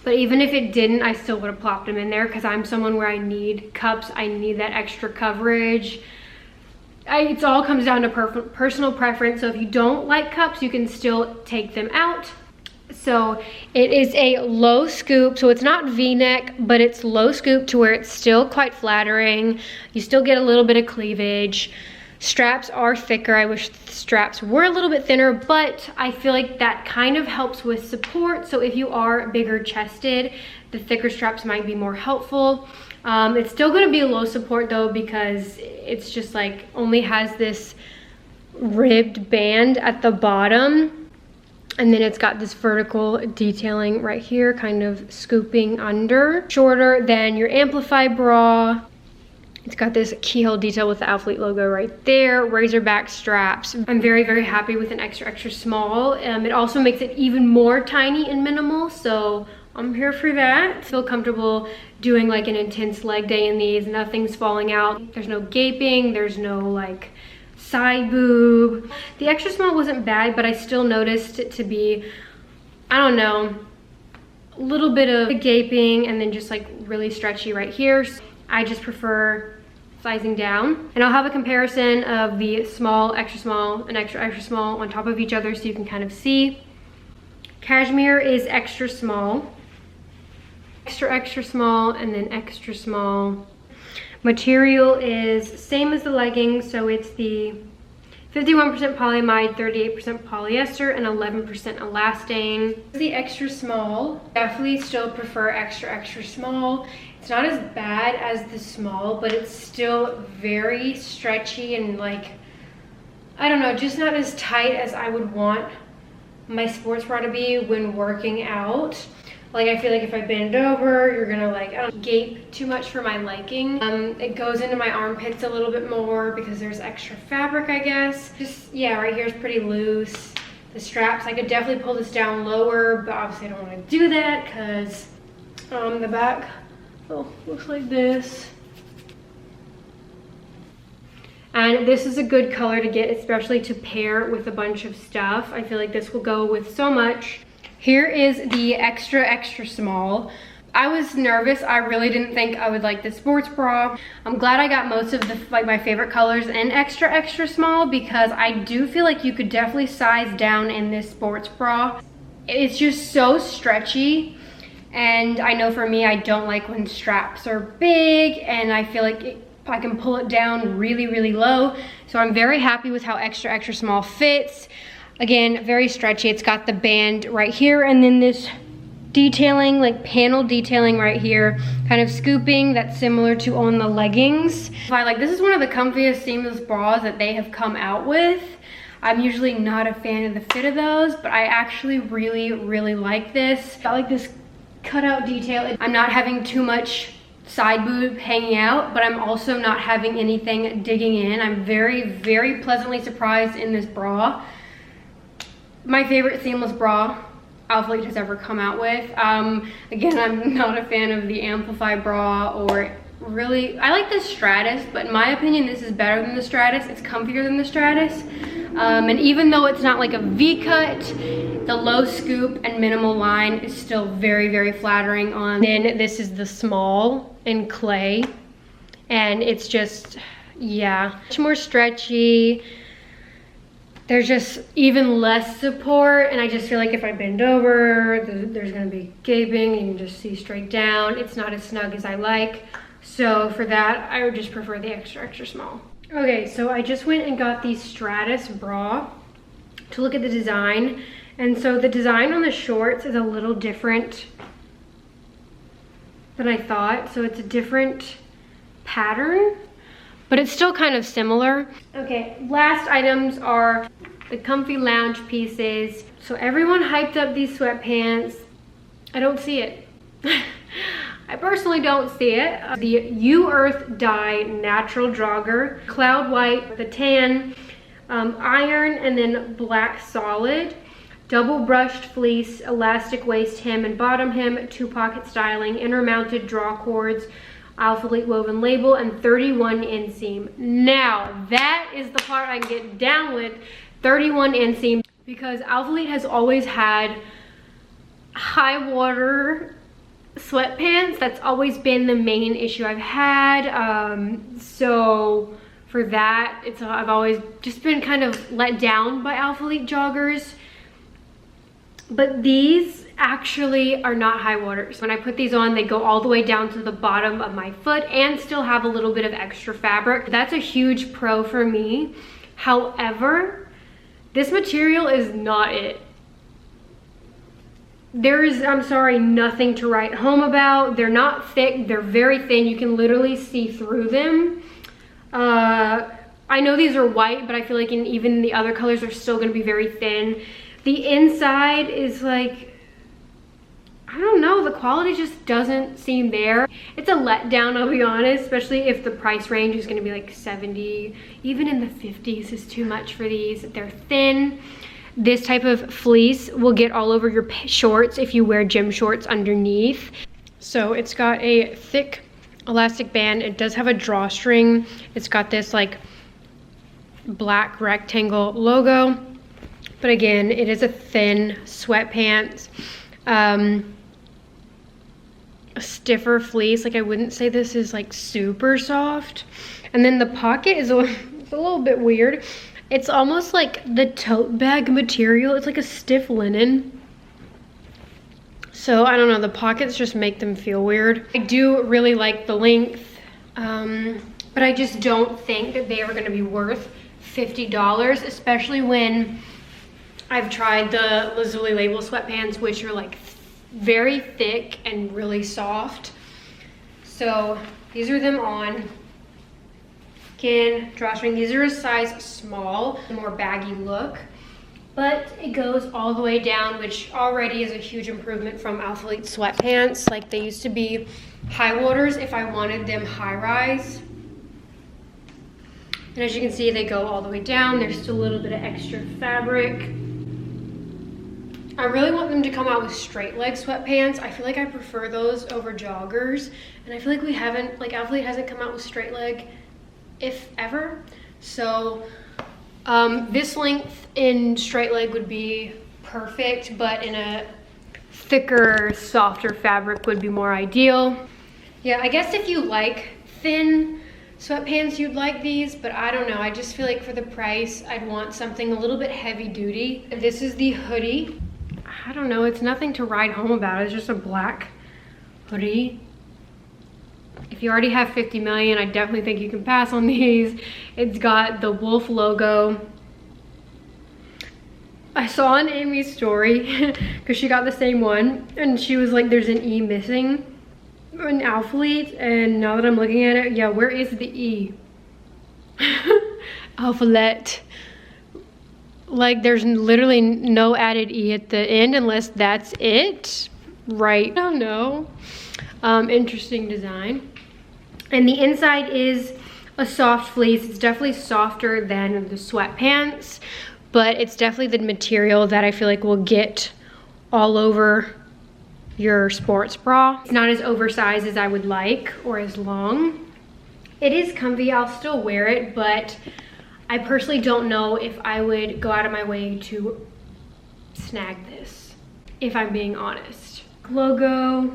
But even if it didn't, I still would have plopped them in there because I'm someone where I need cups. I need that extra coverage. It all comes down to personal preference. So if you don't like cups, you can still take them out. So it is a low scoop, so it's not V-neck, but it's low scoop to where it's still quite flattering. You still get a little bit of cleavage. Straps are thicker. I wish the straps were a little bit thinner, but I feel like that kind of helps with support. So if you are bigger chested, the thicker straps might be more helpful. It's still going to be a low support though, because it's just like only has this ribbed band at the bottom. And then it's got this vertical detailing right here, kind of scooping under. Shorter than your Amplify bra. It's got this keyhole detail with the Alphalete logo right there. Razorback straps. I'm very, very happy with an extra, extra small. It also makes it even more tiny and minimal, so I'm here for that. I feel comfortable doing like an intense leg day in these. Nothing's falling out. There's no gaping. There's no like side boob. The extra small wasn't bad, but I still noticed it to be, I don't know, a little bit of gaping and then just like really stretchy right here. So I just prefer sizing down. And I'll have a comparison of the small, extra small, and extra, extra small on top of each other so you can kind of see. Cashmere is extra small, extra, extra small, and then extra small. Material is same as the leggings, so it's the 51% polyamide, 38% polyester, and 11% elastane. The extra small, definitely still prefer extra, extra small. It's not as bad as the small, but it's still very stretchy and like, I don't know, just not as tight as I would want my sports bra to be when working out. Like, I feel like if I bend over, you're gonna like, I don't gape too much for my liking. It goes into my armpits a little bit more because there's extra fabric, I guess. Just, yeah, right here is pretty loose. The straps, I could definitely pull this down lower, but obviously I don't wanna do that because the back, oh, looks like this. And this is a good color to get, especially to pair with a bunch of stuff. I feel like this will go with so much. Here is the extra, extra small. I was nervous. I really didn't think I would like this sports bra. I'm glad I got most of the, like, my favorite colors in extra, extra small because I do feel like you could definitely size down in this sports bra. It's just so stretchy. And I know for me, I don't like when straps are big and I feel like I can pull it down really, really low. So I'm very happy with how extra, extra small fits. Again, very stretchy. It's got the band right here and then this detailing, like panel detailing right here, kind of scooping that's similar to on the leggings. This is one of the comfiest seamless bras that they have come out with. I'm usually not a fan of the fit of those, but I actually really, really like this. Got like this cutout detail. I'm not having too much side boob hanging out, but I'm also not having anything digging in. I'm very, very pleasantly surprised in this bra. My favorite seamless bra Alphalete has ever come out with. Again, I'm not a fan of the AMPLIFY bra or really, I like the Stratus, but in my opinion, this is better than the Stratus. It's comfier than the Stratus. And even though it's not like a V-cut, the low scoop and minimal line is still very, very flattering on. Then this is the small in clay. And it's just, yeah, much more stretchy. There's just even less support, and I just feel like if I bend over, there's gonna be gaping, and you can just see straight down. It's not as snug as I like. So for that, I would just prefer the extra, extra small. Okay, so I just went and got the Stratus bra to look at the design. And so the design on the shorts is a little different than I thought. So it's a different pattern, but it's still kind of similar. Okay, last items are the comfy lounge pieces. So everyone hyped up these sweatpants. I don't see it. I personally don't see it. The U Earth Dye Natural Jogger, Cloud White, the tan, iron, and then black solid. Double brushed fleece, elastic waist hem and bottom hem, 2-pocket styling, inner mounted draw cords, Alphalete woven label, and 31 inseam. Now, that is the part I can get down with, 31 inseam, because Alphalete has always had high water sweatpants. That's always been the main issue I've had. So for that, I've always just been kind of let down by Alphalete joggers. But these actually are not high waters. When I put these on, they go all the way down to the bottom of my foot and still have a little bit of extra fabric. That's a huge pro for me. However, this material is not it. There is, I'm sorry, nothing to write home about. They're not thick, they're very thin. You can literally see through them. I know these are white, but I feel like even the other colors are still gonna be very thin. The inside is like, I don't know, the quality just doesn't seem there. It's a letdown, I'll be honest, especially if the price range is gonna be like 70, even in the 50s is too much for these. They're thin. This type of fleece will get all over your shorts if you wear gym shorts underneath. So it's got a thick elastic band. It does have a drawstring. It's got this like black rectangle logo. But again, it is a thin sweatpants. a stiffer fleece. Like I wouldn't say this is like super soft. And then the pocket is it's a little bit weird. It's almost like the tote bag material. It's like a stiff linen. So I don't know, the pockets just make them feel weird. I do really like the length, but I just don't think that they are gonna be worth $50, especially when I've tried the Lazuli label sweatpants, which are like very thick and really soft. So these are them on. Again, drawstring. These are a size small, a more baggy look, but it goes all the way down, which already is a huge improvement from Alphalete sweatpants. Like they used to be high waters if I wanted them high rise. And as you can see, they go all the way down. There's still a little bit of extra fabric. I really want them to come out with straight leg sweatpants. I feel like I prefer those over joggers. And I feel like Alphalete hasn't come out with straight leg, if ever. So this length in straight leg would be perfect, but in a thicker, softer fabric would be more ideal. Yeah, I guess if you like thin sweatpants, you'd like these, but I don't know. I just feel like for the price, I'd want something a little bit heavy duty. This is the hoodie. I don't know, it's nothing to write home about. It's just a black hoodie. If you already have 50 million, I definitely think you can pass on these. It's got the wolf logo. I saw on Amy's story, because she got the same one, and she was like, there's an E missing in Alphalete, and now that I'm looking at it, yeah, where is the E? Alphalete. Like there's literally no added E at the end unless that's it, right? I don't know. Interesting design. And the inside is a soft fleece. It's definitely softer than the sweatpants, but it's definitely the material that I feel like will get all over your sports bra. It's not as oversized as I would like or as long. It is comfy, I'll still wear it, but I personally don't know if I would go out of my way to snag this, if I'm being honest. Logo,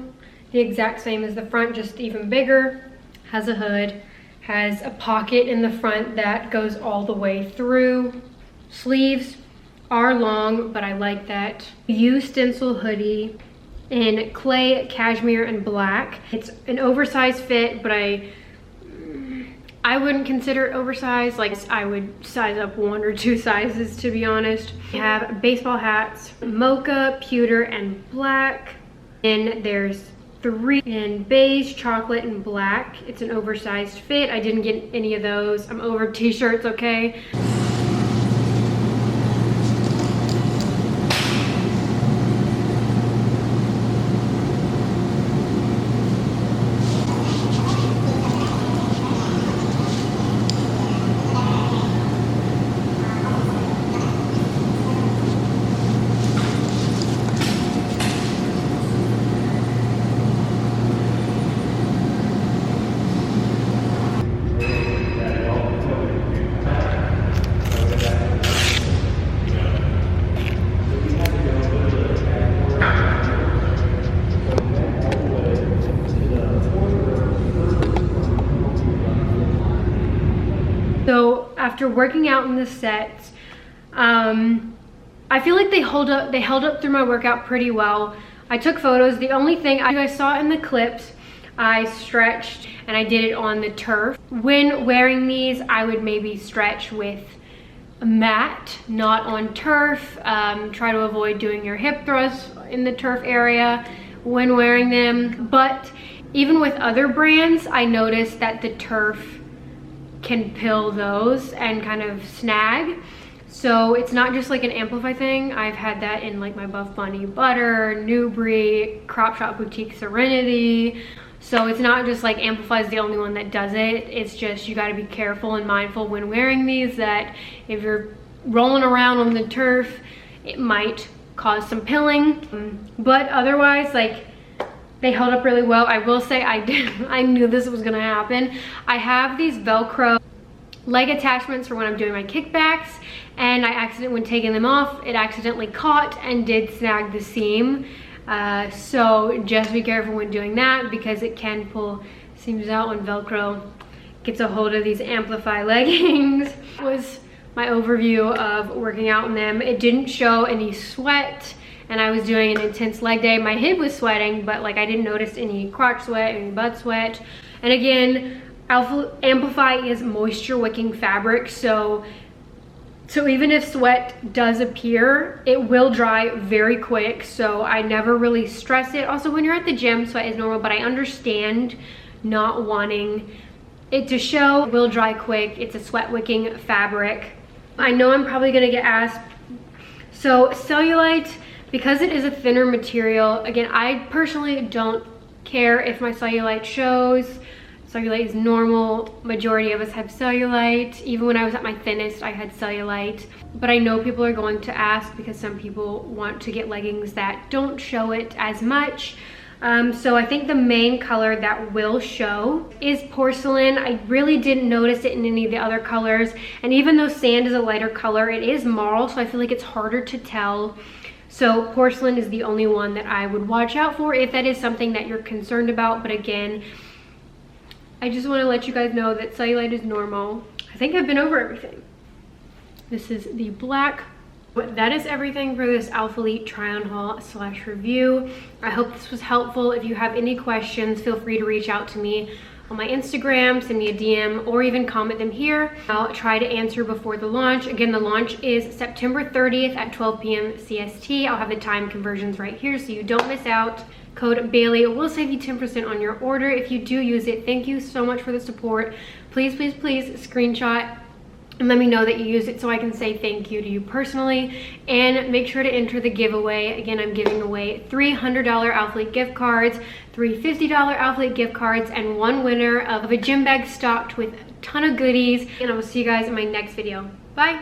the exact same as the front, just even bigger. Has a hood, has a pocket in the front that goes all the way through. Sleeves are long, but I like that. U stencil hoodie in clay, cashmere, and black. It's an oversized fit, but I wouldn't consider it oversized. Like I would size up 1 or 2 sizes, to be honest. We have baseball hats, mocha, pewter, and black. And there's 3 in beige, chocolate, and black. It's an oversized fit. I didn't get any of those. I'm over t-shirts, okay? So after working out in the sets, I feel like they held up through my workout pretty well. I took photos. The only thing you guys saw in the clips, I stretched and I did it on the turf. When wearing these, I would maybe stretch with a mat, not on turf. Try to avoid doing your hip thrusts in the turf area when wearing them. But even with other brands, I noticed that the turf can pill those and kind of snag. So it's not just like an Amplify thing. I've had that in like my Buff Bunny Butter, Newbury, Crop Shop Boutique Serenity. So it's not just like Amplify is the only one that does it. It's just you got to be careful and mindful when wearing these that if you're rolling around on the turf, it might cause some pilling. But otherwise, like, they held up really well. I will say I knew this was gonna happen. I have these Velcro leg attachments for when I'm doing my kickbacks, and when taking them off, it accidentally caught and did snag the seam. So just be careful when doing that because it can pull seams out when Velcro gets a hold of these Amplify leggings. That was my overview of working out in them. It didn't show any sweat, and I was doing an intense leg day. My hip was sweating, but like I didn't notice any crotch sweat, any butt sweat. And again, Amplify is moisture wicking fabric, so even if sweat does appear, it will dry very quick, so I never really stress it. Also, when you're at the gym, sweat is normal, but I understand not wanting it to show. It will dry quick. It's a sweat wicking fabric. I know I'm probably gonna get asked, so cellulite, because it is a thinner material, again, I personally don't care if my cellulite shows. Cellulite is normal. Majority of us have cellulite. Even when I was at my thinnest, I had cellulite. But I know people are going to ask because some people want to get leggings that don't show it as much. So I think the main color that will show is porcelain. I really didn't notice it in any of the other colors. And even though sand is a lighter color, it is marl, so I feel like it's harder to tell. So porcelain is the only one that I would watch out for if that is something that you're concerned about. But again, I just want to let you guys know that cellulite is normal. I think I've been over everything. This is the black. But that is everything for this Alphalete try-on haul / review. I hope this was helpful. If you have any questions, feel free to reach out to me on my Instagram, send me a DM, or even comment them here. I'll try to answer before the launch. Again, the launch is September 30th at 12 p.m. CST. I'll have the time conversions right here so you don't miss out. Code Bailey will save you 10% on your order if you do use it. Thank you so much for the support. Please, please, please screenshot and let me know that you use it so I can say thank you to you personally. And make sure to enter the giveaway. Again, I'm giving away $300 Alphalete gift cards, $3 $50 Alphalete gift cards, and one winner of a gym bag stocked with a ton of goodies. And I will see you guys in my next video. Bye.